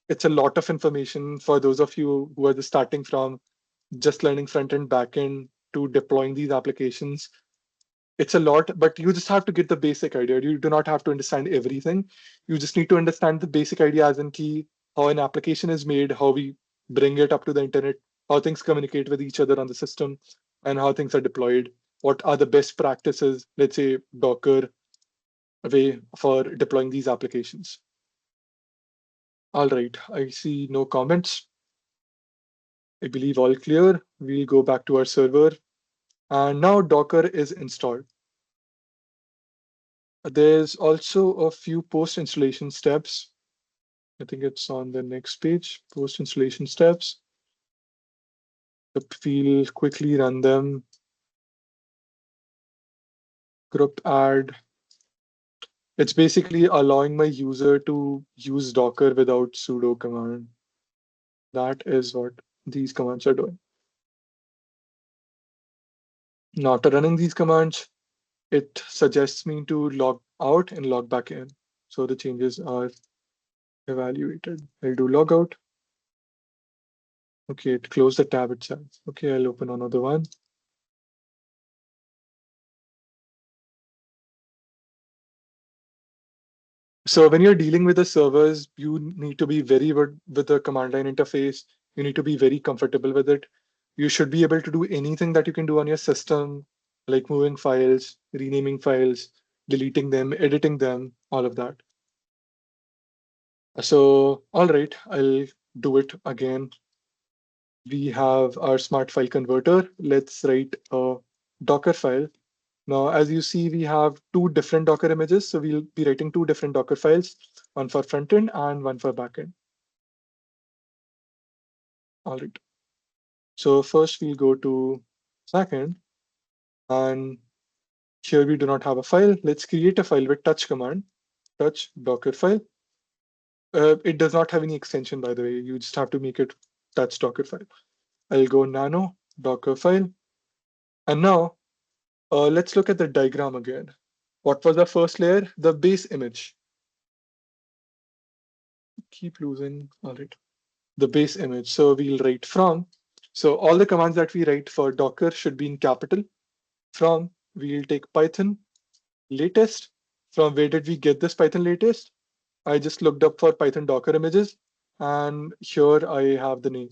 It's a lot of information for those of you who are just starting from just learning front end, back end to deploying these applications. It's a lot, but you just have to get the basic idea. You do not have to understand everything. You just need to understand the basic idea as in key, how an application is made, how we bring it up to the internet, how things communicate with each other on the system, and how things are deployed. What are the best practices, let's say Docker way for deploying these applications. All right, I see no comments. I believe all clear. We'll go back to our server. And now Docker is installed. There's also a few post-installation steps. I think it's on the next page, post-installation steps. We'll quickly run them. Group add. It's basically allowing my user to use Docker without sudo command. That is what these commands are doing. Now, after running these commands, it suggests me to log out and log back in. So the changes are evaluated. I'll do logout. Okay, it closed the tab itself. Okay, I'll open another one. So when you're dealing with the servers, you need to be very good with the command line interface. You need to be very comfortable with it. You should be able to do anything that you can do on your system, like moving files, renaming files, deleting them, editing them, all of that. So, all right, I'll do it again. We have our smart file converter. Let's write a Docker file. Now, as you see, we have two different Docker images. So we'll be writing two different Docker files, one for frontend and one for backend. All right. So first we'll go to backend, and here we do not have a file. Let's create a file with touch command, touch Docker file. It does not have any extension, by the way. You just have to make it touch Docker file. I'll go nano Docker file. And now let's look at the diagram again. What was the first layer? The base image. Keep losing. All right. The base image. So we'll write from. So all the commands that we write for Docker should be in capital. From, we'll take Python latest. From where did we get this Python latest? I just looked up for Python Docker images, and here I have the name.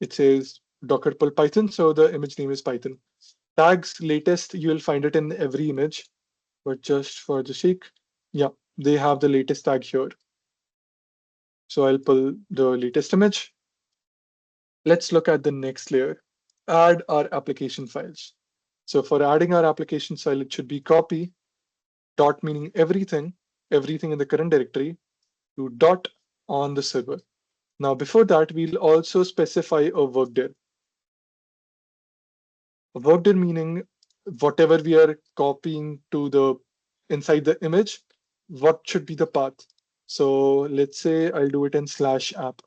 It says Docker pull Python, so the image name is Python. Tags latest, you will find it in every image, but just for the sake, yeah, they have the latest tag here. So I'll pull the latest image. Let's look at the next layer. Add our application files. So for adding our application file, it should be copy, dot meaning everything in the current directory, to dot on the server. Now, before that, we'll also specify a workdir. A workdir meaning whatever we are copying to the inside the image, what should be the path? So let's say I'll do it in /app.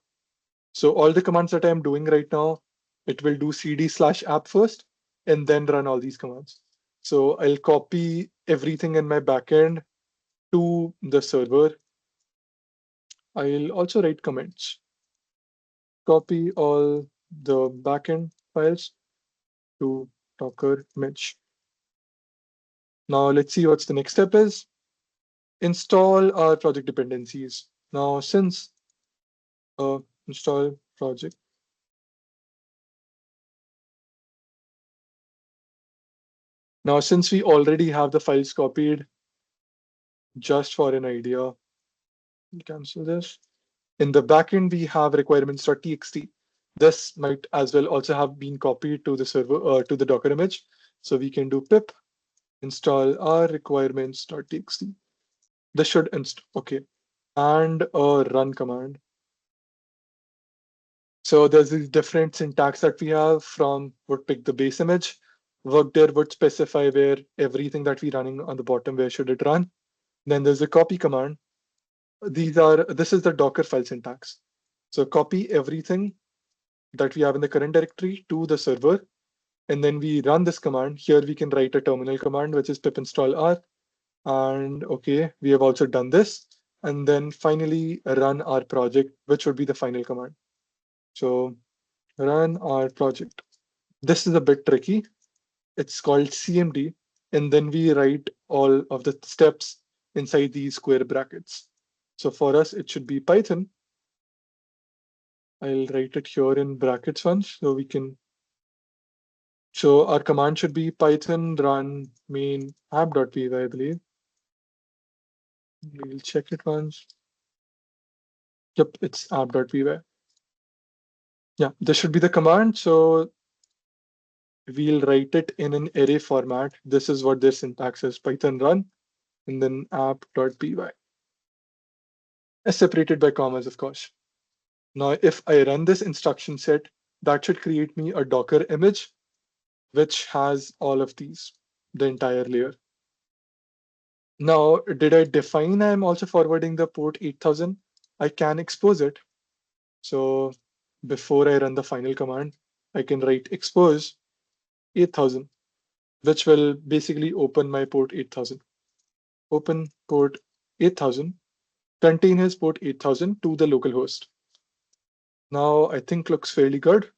So all the commands that I'm doing right now, it will do cd/app first and then run all these commands. So I'll copy everything in my backend to the server. I'll also write comments. Copy all the backend files to Docker image. Now let's see what's the next step is. Install our project dependencies. Now, since Install project. Now, since we already have the files copied, just for an idea, we'll cancel this. In the backend, we have requirements.txt. This might as well also have been copied to the server to the Docker image. So we can do pip install our requirements.txt. This should okay, and a run command. So there's these different syntax that we have from would pick the base image. Work there would specify where everything that we're running on the bottom, where should it run. Then there's a copy command. This is the Docker file syntax. So copy everything that we have in the current directory to the server. And then we run this command. Here we can write a terminal command, which is pip install r. And okay, we have also done this. And then finally run our project, which would be the final command. So run our project. This is a bit tricky. It's called CMD. And then we write all of the steps inside these square brackets. So for us, it should be Python. I'll write it here in brackets once so we can. So our command should be Python run main app.py, I believe. We'll check it once. Yep, it's app.py. Yeah, this should be the command. So we'll write it in an array format. This is what their syntax is, Python run, and then app.py. Separated by commas, of course. Now, if I run this instruction set, that should create me a Docker image, which has all of these, the entire layer. Now, did I define I'm also forwarding the port 8000? I can expose it. So before I run the final command, I can write expose 8000, which will basically open my port 8000. Open port 8000, containers port 8000 to the local host. Now I think looks fairly good.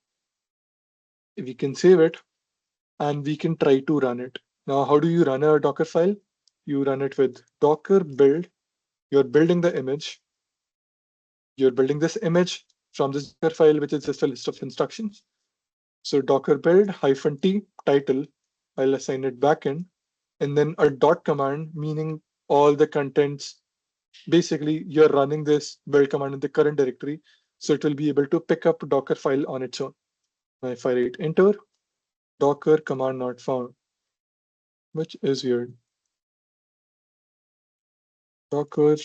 We can save it and we can try to run it. Now, how do you run a Docker file? You run it with Docker build. You're building the image. You're building this image from this Docker file, which is just a list of instructions. So Docker build -t title, I'll assign it backend, and then a dot command, meaning all the contents. Basically, you're running this build command in the current directory, so it will be able to pick up Docker file on its own. Now, if I write enter, Docker command not found, which is weird. Docker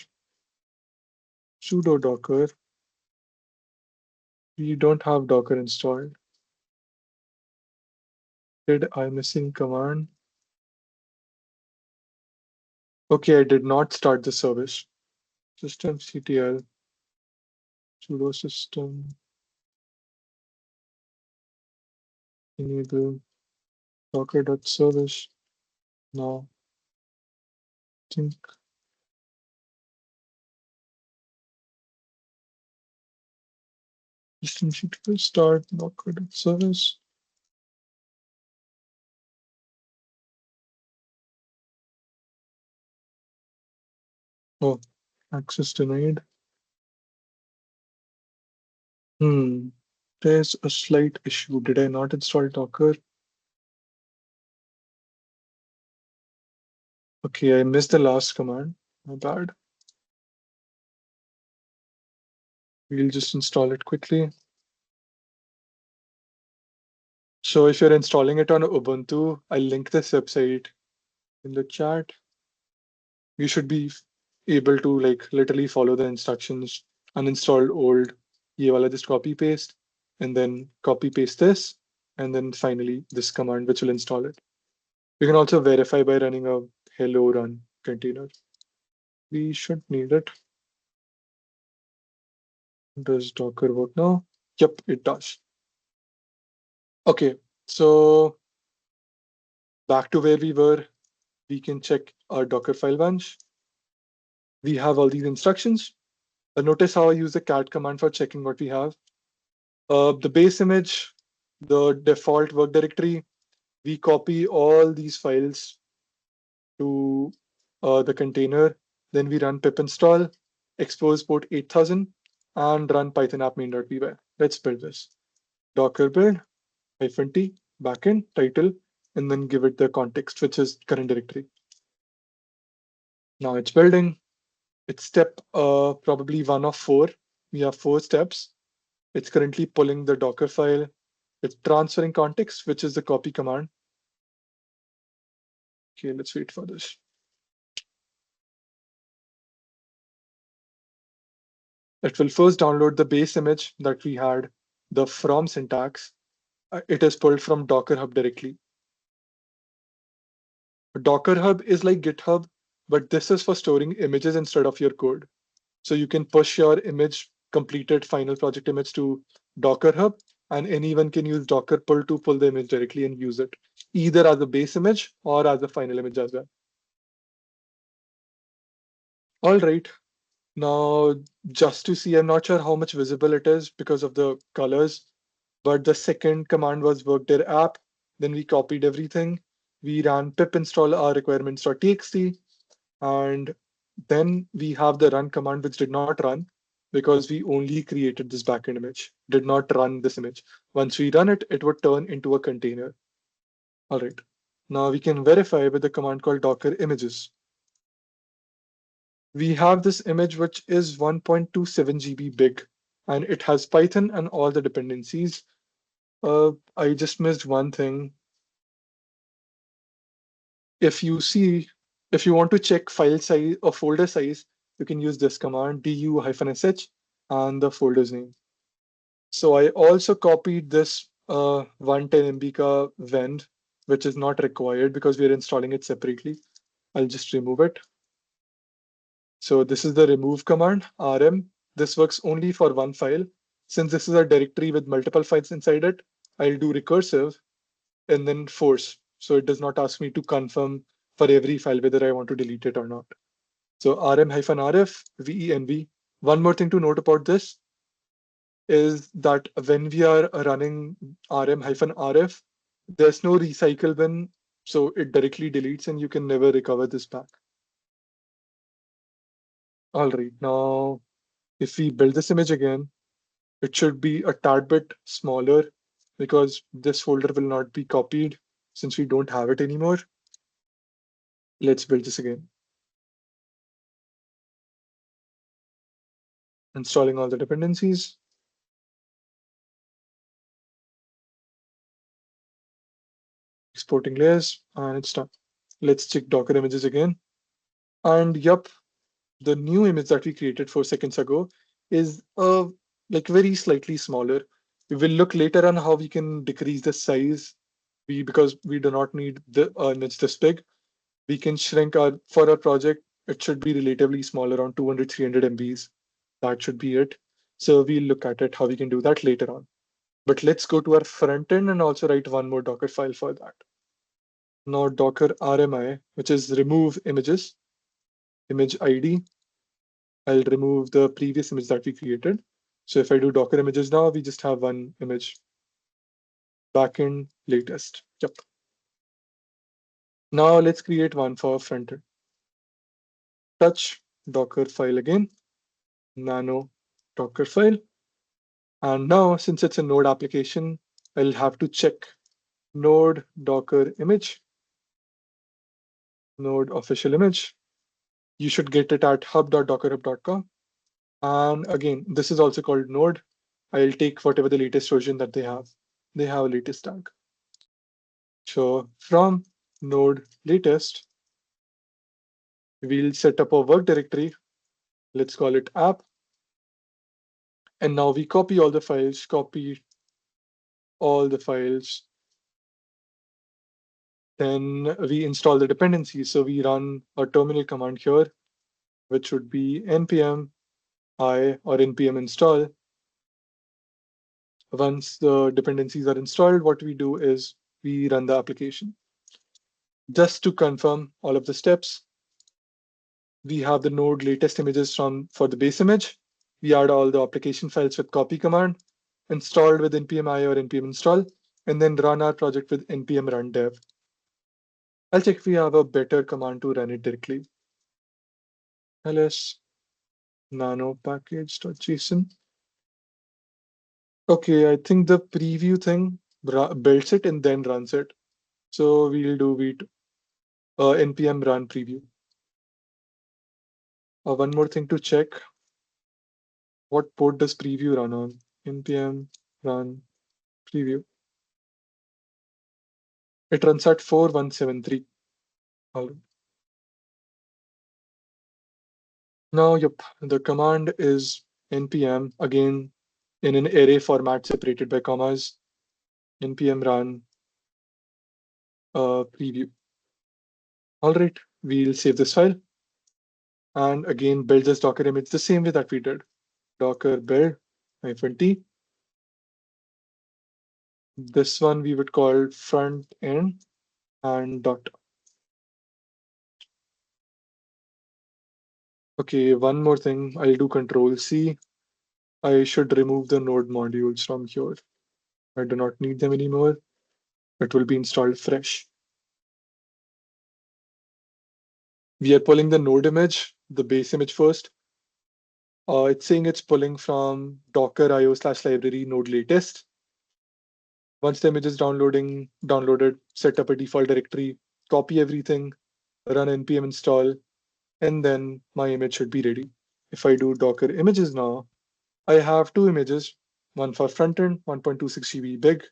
sudo docker. We don't have Docker installed. Did I missing command? Okay, I did not start the service. Systemctl sudo system enable docker.service. Now, I think systemctl start docker.service. Oh, access denied. There's a slight issue. Did I not install Docker? Okay, I missed the last command. My bad. We'll just install it quickly. So if you're installing it on Ubuntu, I'll link this website in the chat. You should be able to like literally follow the instructions, uninstall old, ye wala just copy paste, and then copy paste this, and then finally this command which will install it. You can also verify by running a hello run container. We should need it. Does Docker work now? Yep, it does. Okay, so back to where we were, we can check our Docker file bunch. We have all these instructions. Notice how I use the cat command for checking what we have. The base image, the default work directory, we copy all these files to the container. Then we run pip install, expose port 8000. and run python app main.py. Let's build this. Docker build -t backend title, and then give it the context, which is current directory. Now it's building. It's step probably 1 of 4. We have 4 steps. It's currently pulling the Docker file. It's transferring context, which is the copy command. Okay, let's wait for this. It will first download the base image that we had, the from syntax. It is pulled from Docker Hub directly. Docker Hub is like GitHub, but this is for storing images instead of your code. So you can push your image, completed final project image to Docker Hub, and anyone can use Docker pull to pull the image directly and use it, either as a base image or as a final image as well. All right. Now, just to see, I'm not sure how much visible it is because of the colors, but the second command was workdir app. Then we copied everything. We ran pip install our requirements.txt, and then we have the run command, which did not run because we only created this backend image, did not run this image. Once we run it, it would turn into a container. All right. Now we can verify with the command called docker images. We have this image which is 1.27 GB big, and it has Python and all the dependencies. I just missed one thing. If you see, if you want to check file size or folder size, you can use this command du-sh and the folder's name. So I also copied this 110 MB ka vend, which is not required because we're installing it separately. I'll just remove it. So this is the remove command, rm. This works only for one file. Since this is a directory with multiple files inside it, I'll do recursive and then force. So it does not ask me to confirm for every file whether I want to delete it or not. So rm-rf venv. One more thing to note about this is that when we are running rm-rf, there's no recycle bin, so it directly deletes and you can never recover this back. All right, now if we build this image again, it should be a tad bit smaller because this folder will not be copied since we don't have it anymore. Let's build this again. Installing all the dependencies. Exporting layers, and it's done. Let's check Docker images again. And yep, the new image that we created 4 seconds ago is like very slightly smaller. We will look later on how we can decrease the size because we do not need the image this big. We can shrink for our project. It should be relatively small, around 200, 300 MBs. That should be it. So we'll look at it, how we can do that later on. But let's go to our front end and also write one more Docker file for that. Now Docker RMI, which is remove images, image ID. I'll remove the previous image that we created. So if I do Docker images now, we just have one image. Backend latest. Yep. Now let's create one for frontend. Touch Docker file again. Nano Docker file. And now, since it's a node application, I'll have to check node Docker image, node official image. You should get it at hub.dockerhub.com. And again, this is also called node. I'll take whatever the latest version that they have. They have a latest tag. So from node latest, we'll set up a work directory. Let's call it app. And now we copy all the files, copy all the files. Then we install the dependencies. So we run a terminal command here, which would be npm I or npm install. Once the dependencies are installed, what we do is we run the application. Just to confirm all of the steps, we have the node latest images for the base image. We add all the application files with copy command, installed with npm I or npm install, and then run our project with npm run dev. I'll check if we have a better command to run it directly. ls nano package.json. Okay, I think the preview thing builds it and then runs it. So we'll do npm run preview. One more thing to check, what port does preview run on? npm run preview. It runs at 4173. All right. Now, yep, the command is npm, again, in an array format separated by commas, npm run preview. All right, we'll save this file and again build this Docker image the same way that we did. Docker build -t. This one we would call front end and dot. Okay, one more thing. I'll do Control C. I should remove the node modules from here. I do not need them anymore. It will be installed fresh. We are pulling the node image, the base image first. It's saying it's pulling from Docker io/library node latest. Once the image is downloaded, set up a default directory, copy everything, run npm install, and then my image should be ready. If I do Docker images now, I have two images, one for frontend, 1.26 GB big,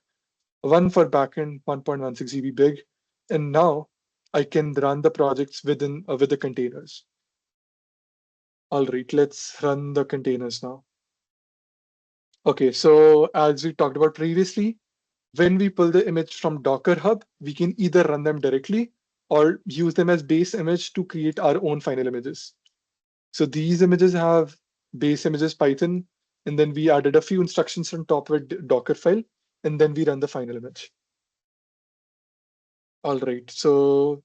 one for backend, 1.16 GB big, and now I can run the projects with the containers. All right, let's run the containers now. Okay, so as we talked about previously, when we pull the image from Docker Hub, we can either run them directly or use them as base image to create our own final images. So these images have base images Python, and then we added a few instructions on top with Docker file, and then we run the final image. All right, so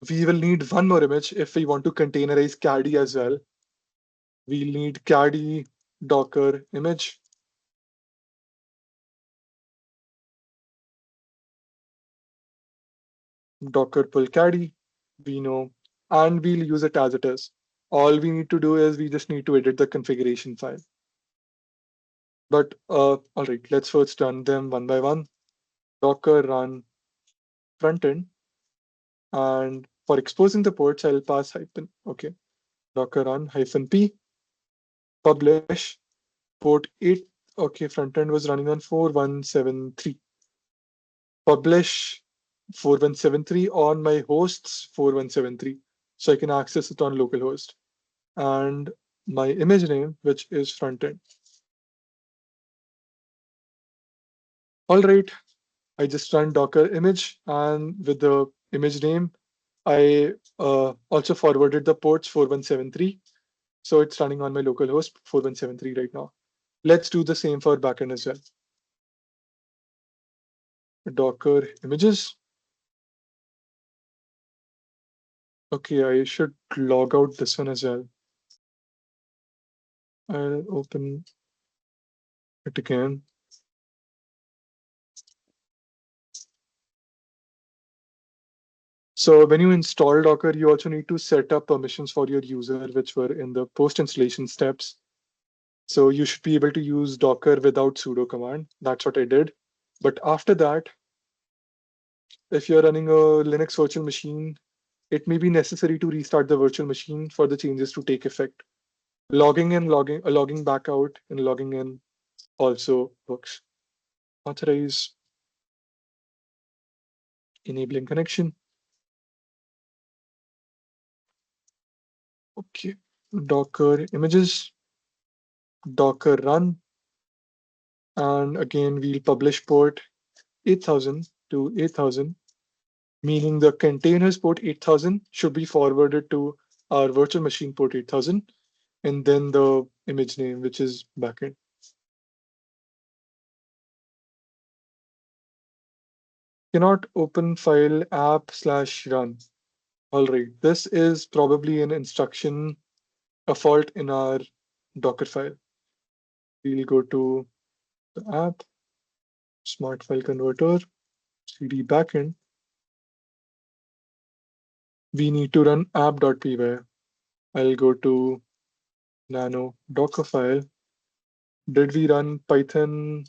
we will need one more image if we want to containerize caddy as well. We'll need caddy Docker image. Docker pull caddy, we know, and we'll use it as it is. All we need to do is we just need to edit the configuration file. But all right, let's first run them one by one. Docker run frontend, and for exposing the ports, I'll pass hyphen. Okay, Docker run -p publish port 8. Okay, frontend was running on 4173. Publish 4173 on my host's 4173, so I can access it on localhost. And my image name, which is frontend. All right, I just run Docker image, and with the image name, I also forwarded the ports 4173. So it's running on my localhost 4173 right now. Let's do the same for backend as well. Docker images. Okay, I should log out this one as well. I'll open it again. So when you install Docker, you also need to set up permissions for your user, which were in the post-installation steps. So you should be able to use Docker without sudo command. That's what I did. But after that, if you're running a Linux virtual machine, it may be necessary to restart the virtual machine for the changes to take effect. Logging in, logging back out, and logging in also works. Authorize, enabling connection. Okay, Docker images, Docker run, and again we'll publish port 8000 to 8000, meaning the containers port 8000 should be forwarded to our virtual machine port 8000, and then the image name, which is backend. Cannot open file app/run. All right, this is probably an instruction, a fault in our Docker file. We'll go to the app, smart file converter, cd backend. We need to run app.py. I'll go to nano Docker file, Did we run Python?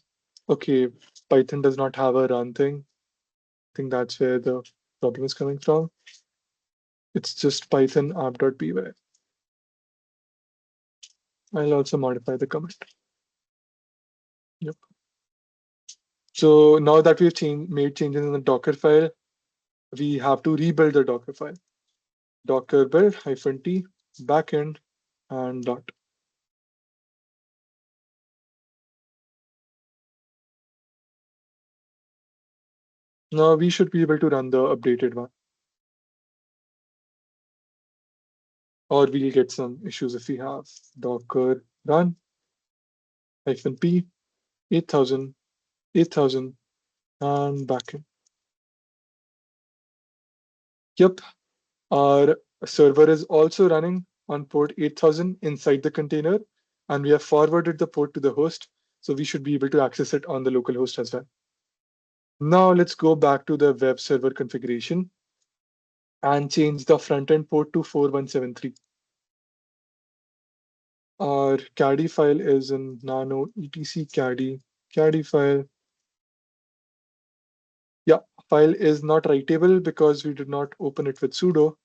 Okay, Python does not have a run thing. I think that's where the problem is coming from. It's just Python app.py. I'll also modify the command. Yep. So now that we've made changes in the Docker file, we have to rebuild the Docker file. Docker build -t backend and dot. Now we should be able to run the updated one. Or we'll get some issues if we have Docker run -p 8000 8000 and backend. Yep, our server is also running on port 8000 inside the container, and we have forwarded the port to the host, so we should be able to access it on the local host as well. Now let's go back to the web server configuration and change the front-end port to 4173. Our caddy file is in nano etc caddy file. Yeah, file is not writable because we did not open it with sudo.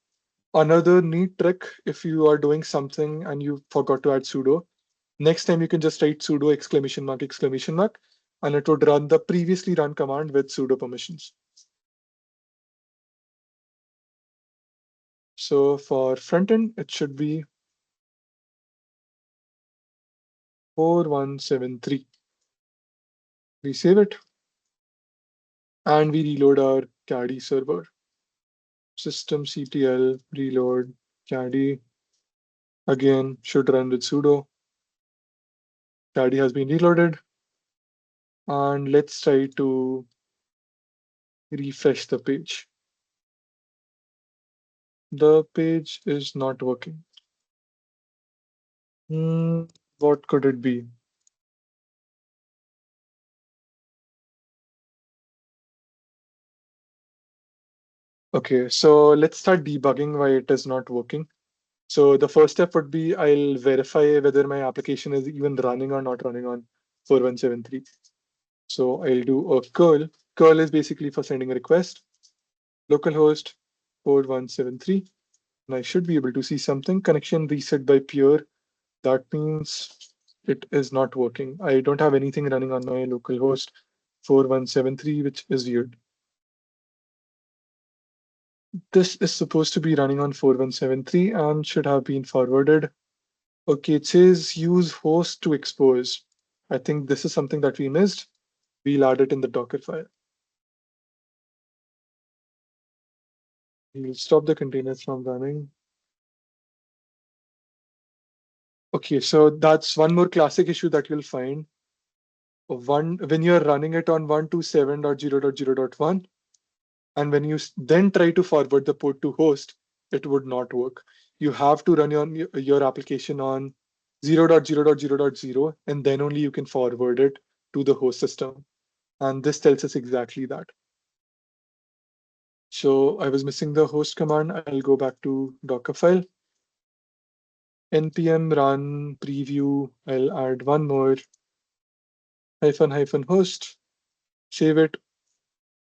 Another neat trick, if you are doing something and you forgot to add sudo, next time you can just write sudo exclamation mark, and it would run the previously run command with sudo permissions. So for frontend, it should be 4173. We save it and we reload our caddy server. Systemctl reload caddy. Again, should run with sudo. Caddy has been reloaded. And let's try to refresh the page. The page is not working. What could it be? Okay, so let's start debugging why it is not working. So the first step would be I'll verify whether my application is even running or not running on 4173. So I'll do a curl. Curl is basically for sending a request. Localhost 4173. And I should be able to see something. Connection reset by peer. That means it is not working. I don't have anything running on my localhost 4173, which is weird. This is supposed to be running on 4173 and should have been forwarded. Okay, it says use host to expose. I think this is something that we missed. We'll add it in the Docker file. We'll stop the containers from running. Okay, so that's one more classic issue that you'll find. When you're running it on 127.0.0.1, and when you then try to forward the port to host, it would not work. You have to run your application on 0.0.0.0, and then only you can forward it to the host system. And this tells us exactly that. So I was missing the host command. I'll go back to Docker file. npm run preview. I'll add one more --host. Save it.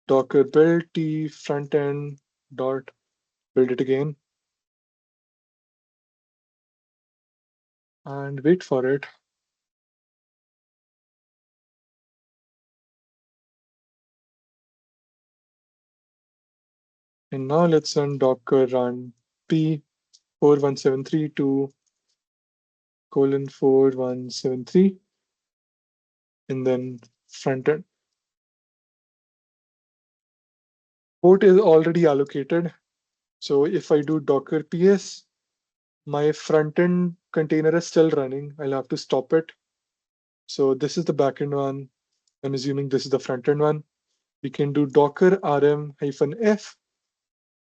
Docker build t frontend dot build it again. And wait for it. And now let's run docker run p 4173 to :4173 and then frontend. Port is already allocated. So if I do docker ps, my frontend container is still running. I'll have to stop it. So this is the backend one. I'm assuming this is the frontend one. We can do docker rm-f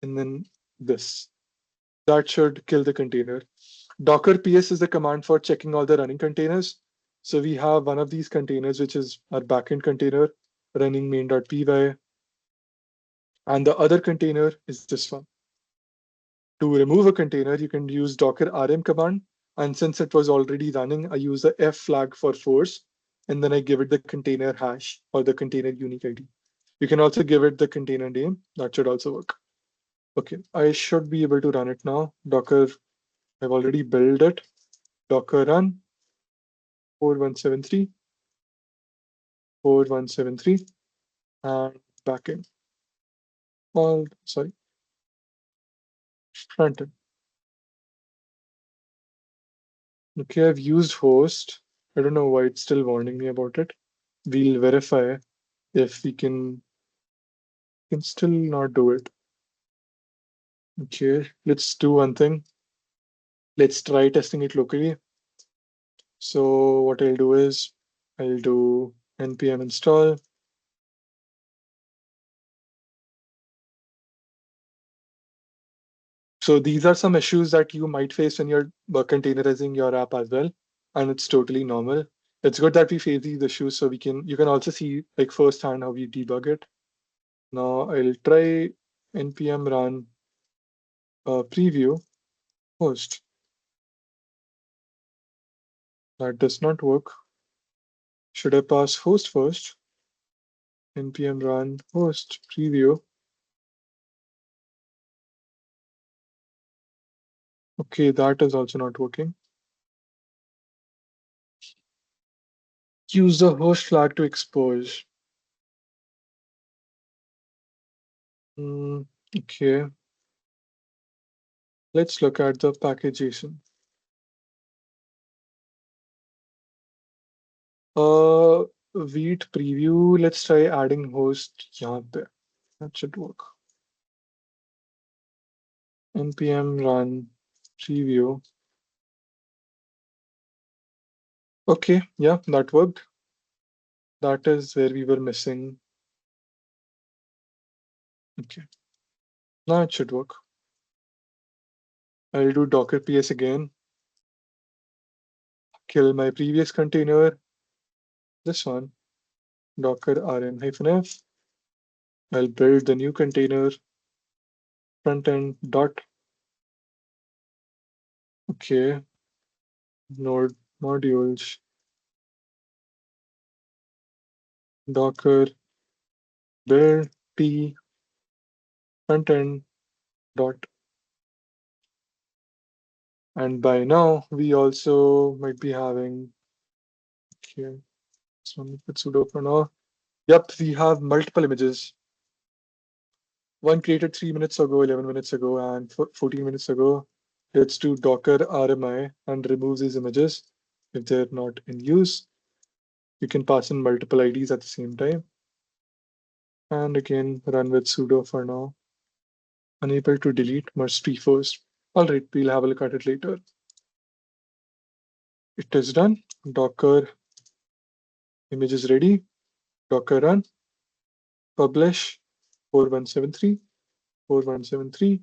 and then this. That should kill the container. Docker ps is the command for checking all the running containers. So we have one of these containers, which is our backend container running main.py. And the other container is this one. To remove a container, you can use docker rm command And since it was already running, I use the F flag for force, and then I give it the container hash or the container unique ID. You can also give it the container name. That should also work. Okay, I should be able to run it now. Docker, I've already built it. Docker run 4173, 4173, and backend. All sorry, frontend. Okay, I've used host. I don't know why it's still warning me about it. We'll verify if we can still not do it. Okay, let's do one thing. Let's try testing it locally. So what I'll do is I'll do npm install. So these are some issues that you might face when you're containerizing your app as well, and it's totally normal. It's good that we face these issues so you can also see like firsthand how we debug it. Now I'll try npm run preview host. That does not work. Should I pass host first? npm run host preview. Okay, that is also not working. Use the host flag to expose. Okay, let's look at the package JSON. Wheat preview. Let's try adding host यहाँ पे. That should work. npm run preview. Okay, yeah, that worked. That is where we were missing. Okay, now it should work. I'll do docker ps again. Kill my previous container. This one, docker rm-f. I'll build the new container, frontend dot. Okay, node modules, docker build t frontend dot. And by now, we also might be having, okay, so let me put sudo for now. Yep, we have multiple images. One created 3 minutes ago, 11 minutes ago, and 14 minutes ago. Let's do docker RMI and remove these images if they're not in use. You can pass in multiple IDs at the same time. And again, run with sudo for now. Unable to delete, must be first. All right, we'll have a look at it later. It is done. Docker image is ready. Docker run, publish 4173, 4173,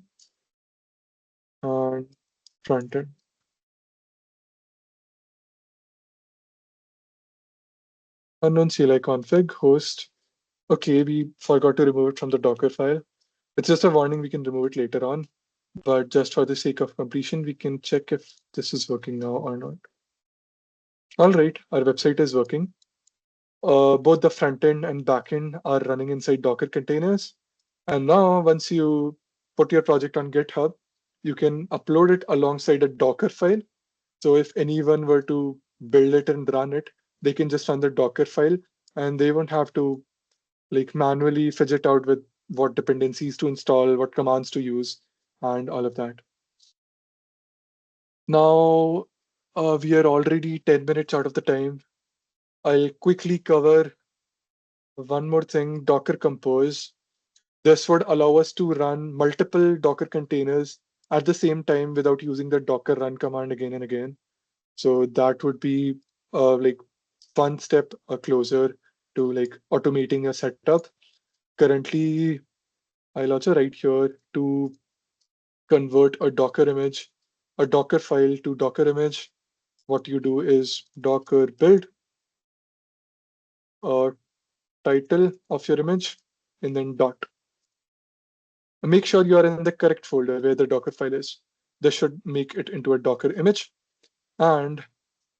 and frontend. Unknown CLI config host. Okay, we forgot to remove it from the Docker file. It's just a warning, we can remove it later on. But just for the sake of completion, we can check if this is working now or not. All right, our website is working. Both the front end and back end are running inside Docker containers. And now once you put your project on GitHub, you can upload it alongside a Docker file. So if anyone were to build it and run it, they can just run the Docker file and they won't have to like manually fidget out with what dependencies to install, what commands to use, and all of that. Now, we are already 10 minutes out of the time. I'll quickly cover one more thing, Docker Compose. This would allow us to run multiple Docker containers at the same time without using the Docker run command again and again. So that would be like one step closer to like automating a setup. Currently, I'll also write here to convert a Docker image, a Docker file to Docker image. What you do is Docker build a title of your image and then dot. Make sure you are in the correct folder where the Docker file is. This should make it into a Docker image. And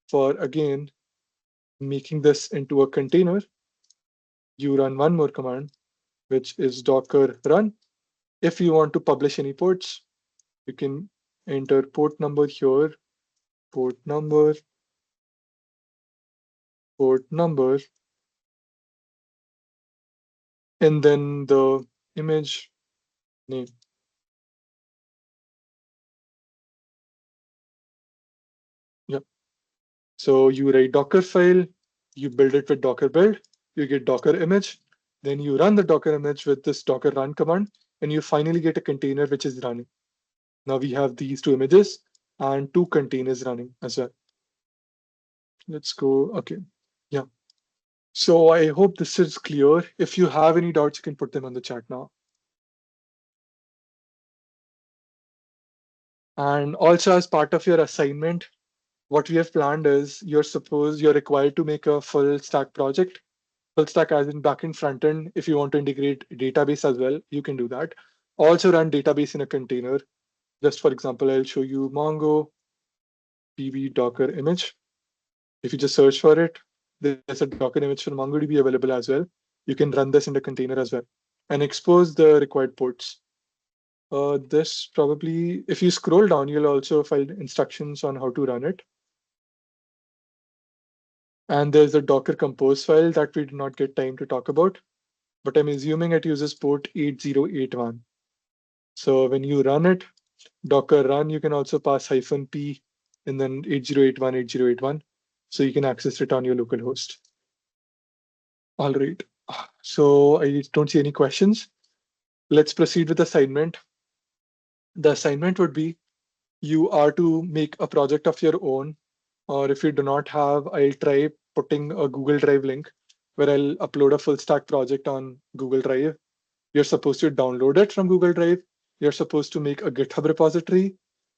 for again making this into a container, you run one more command, which is docker run. If you want to publish any ports, you can enter port number here, port number, port number, and then the image name. Yep. So you write Docker file, you build it with Docker build, you get Docker image, then you run the Docker image with this Docker run command, and you finally get a container which is running. Now we have these two images and two containers running as well. Let's go. Okay. Yeah. So I hope this is clear. If you have any doubts, you can put them on the chat now. And also as part of your assignment, what we have planned is you're required to make a full stack project. Full stack as in backend, frontend. If you want to integrate database as well, you can do that. Also run database in a container. Just for example, I'll show you Mongo DB Docker image. If you just search for it, there's a Docker image for MongoDB available as well. You can run this in the container as well and expose the required ports. This probably, if you scroll down, you'll also find instructions on how to run it. And there's a Docker compose file that we did not get time to talk about, but I'm assuming it uses port 8081. So when you run it, Docker run, you can also pass -p and then 8081, 8081. So you can access it on your local host. All right. So I don't see any questions. Let's proceed with assignment. The assignment would be you are to make a project of your own, or if you do not have, I'll try putting a Google Drive link where I'll upload a full stack project on Google Drive. You're supposed to download it from Google Drive. You're supposed to make a GitHub repository,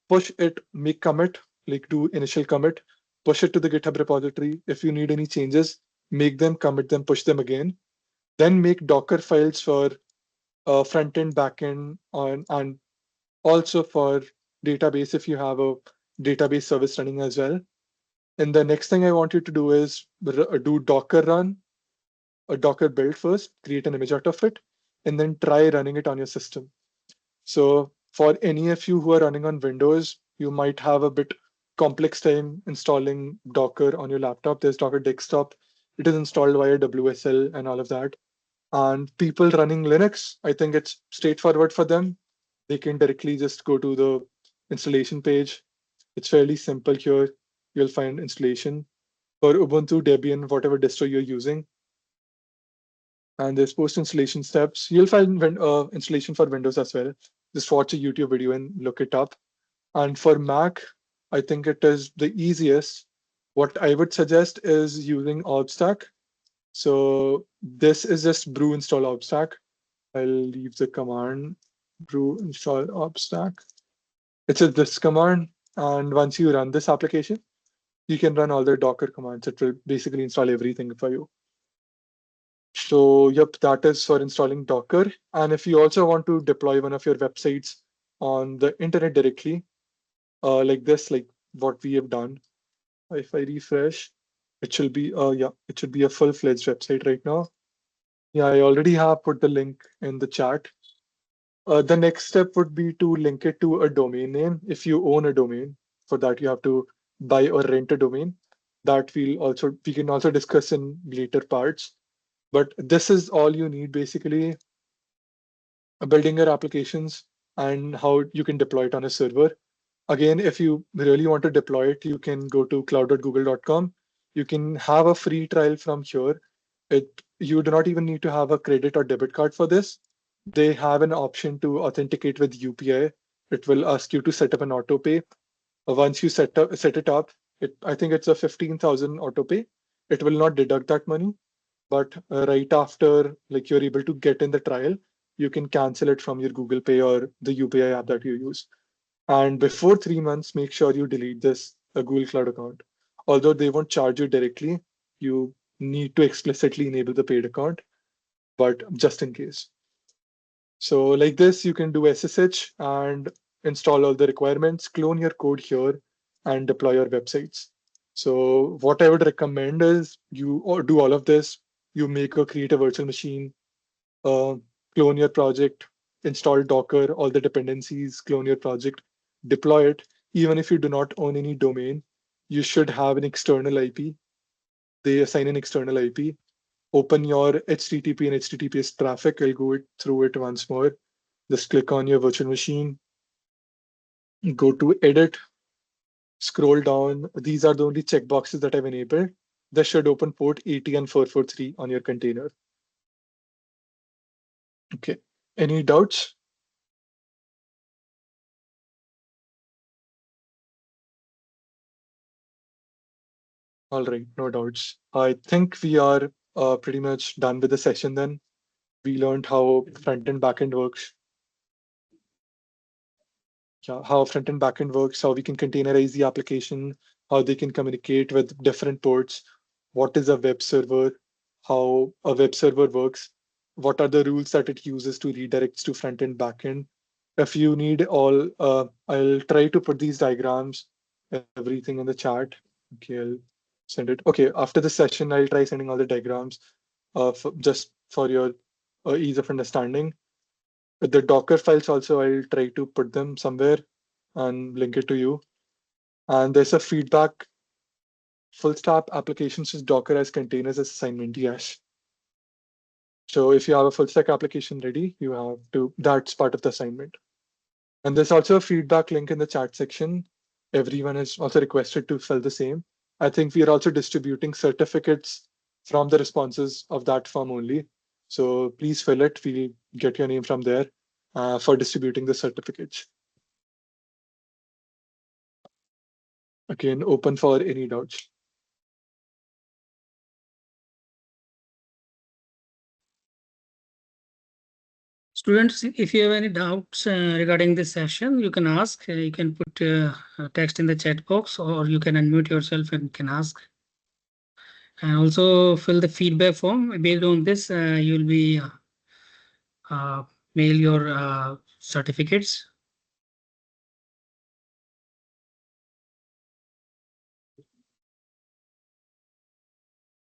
push it, make commit, like do initial commit, push it to the GitHub repository. If you need any changes, make them, commit them, push them again. Then make Docker files for front end, back end, and also for database if you have a database service running as well. And the next thing I want you to do is do Docker run, a Docker build first, create an image out of it, and then try running it on your system. So for any of you who are running on Windows, you might have a bit complex time installing Docker on your laptop. There's Docker Desktop. It is installed via WSL and all of that. And people running Linux, I think it's straightforward for them. They can directly just go to the installation page. It's fairly simple here. You'll find installation for Ubuntu, Debian, whatever distro you're using. And there's post installation steps. You'll find installation for Windows as well. Just watch a YouTube video and look it up. And for Mac, I think it is the easiest. What I would suggest is using Obstack. So this is just brew install Obstack. I'll leave the command brew install Obstack. It's just this command. And once you run this application, you can run all the Docker commands. It will basically install everything for you. So yep, that is for installing Docker. And if you also want to deploy one of your websites on the internet directly, like this, like what we have done, if I refresh, it should be it should be a full-fledged website right now. Yeah, I already have put the link in the chat. The next step would be to link it to a domain name. If you own a domain, for that you have to buy or rent a domain. That we can also discuss in later parts. But this is all you need basically, building your applications and how you can deploy it on a server. Again, if you really want to deploy it, you can go to cloud.google.com. You can have a free trial from here. You do not even need to have a credit or debit card for this. They have an option to authenticate with UPI. It will ask you to set up an autopay. Once you set it up, I think it's a 15,000 autopay. It will not deduct that money, but right after, like you're able to get in the trial, you can cancel it from your Google Pay or the UPI app that you use. And before 3 months, make sure you delete this Google Cloud account. Although they won't charge you directly, you need to explicitly enable the paid account, but just in case. So like this, you can do SSH and install all the requirements, clone your code here, and deploy your websites. So what I would recommend is you do all of this. You create a virtual machine, uh, clone your project, install Docker, all the dependencies, clone your project, deploy it. Even if you do not own any domain, you should have an external IP. They assign an external IP. Open your HTTP and HTTPS traffic. I'll go through it once more. Just click on your virtual machine, go to edit, scroll down. These are the only checkboxes that I've enabled. This should open port 80 and 443 on your container. Okay. Any doubts? All right, no doubts. I think we are pretty much done with the session then. We learned how front end backend works. Yeah, how front end backend works, how we can containerize the application, how they can communicate with different ports, what is a web server, how a web server works, what are the rules that it uses to redirects to front end backend. If you need all, I'll try to put these diagrams, everything in the chat. Okay, I'll send it. Okay, after the session, I'll try sending all the diagrams just for your ease of understanding. The Docker files also, I'll try to put them somewhere and link it to you. And there's a feedback, full stack applications with Docker as containers as assignment, yes. So if you have a full stack application ready, you have to, that's part of the assignment. And there's also a feedback link in the chat section. Everyone is also requested to fill the same. I think we are also distributing certificates from the responses of that form only. So please fill it. We'll get your name from there for distributing the certificates. Again, open for any doubts. Students, if you have any doubts regarding this session, you can ask. You can put text in the chat box, or you can unmute yourself and can ask. And also fill the feedback form. Based on this, you'll be mail your certificates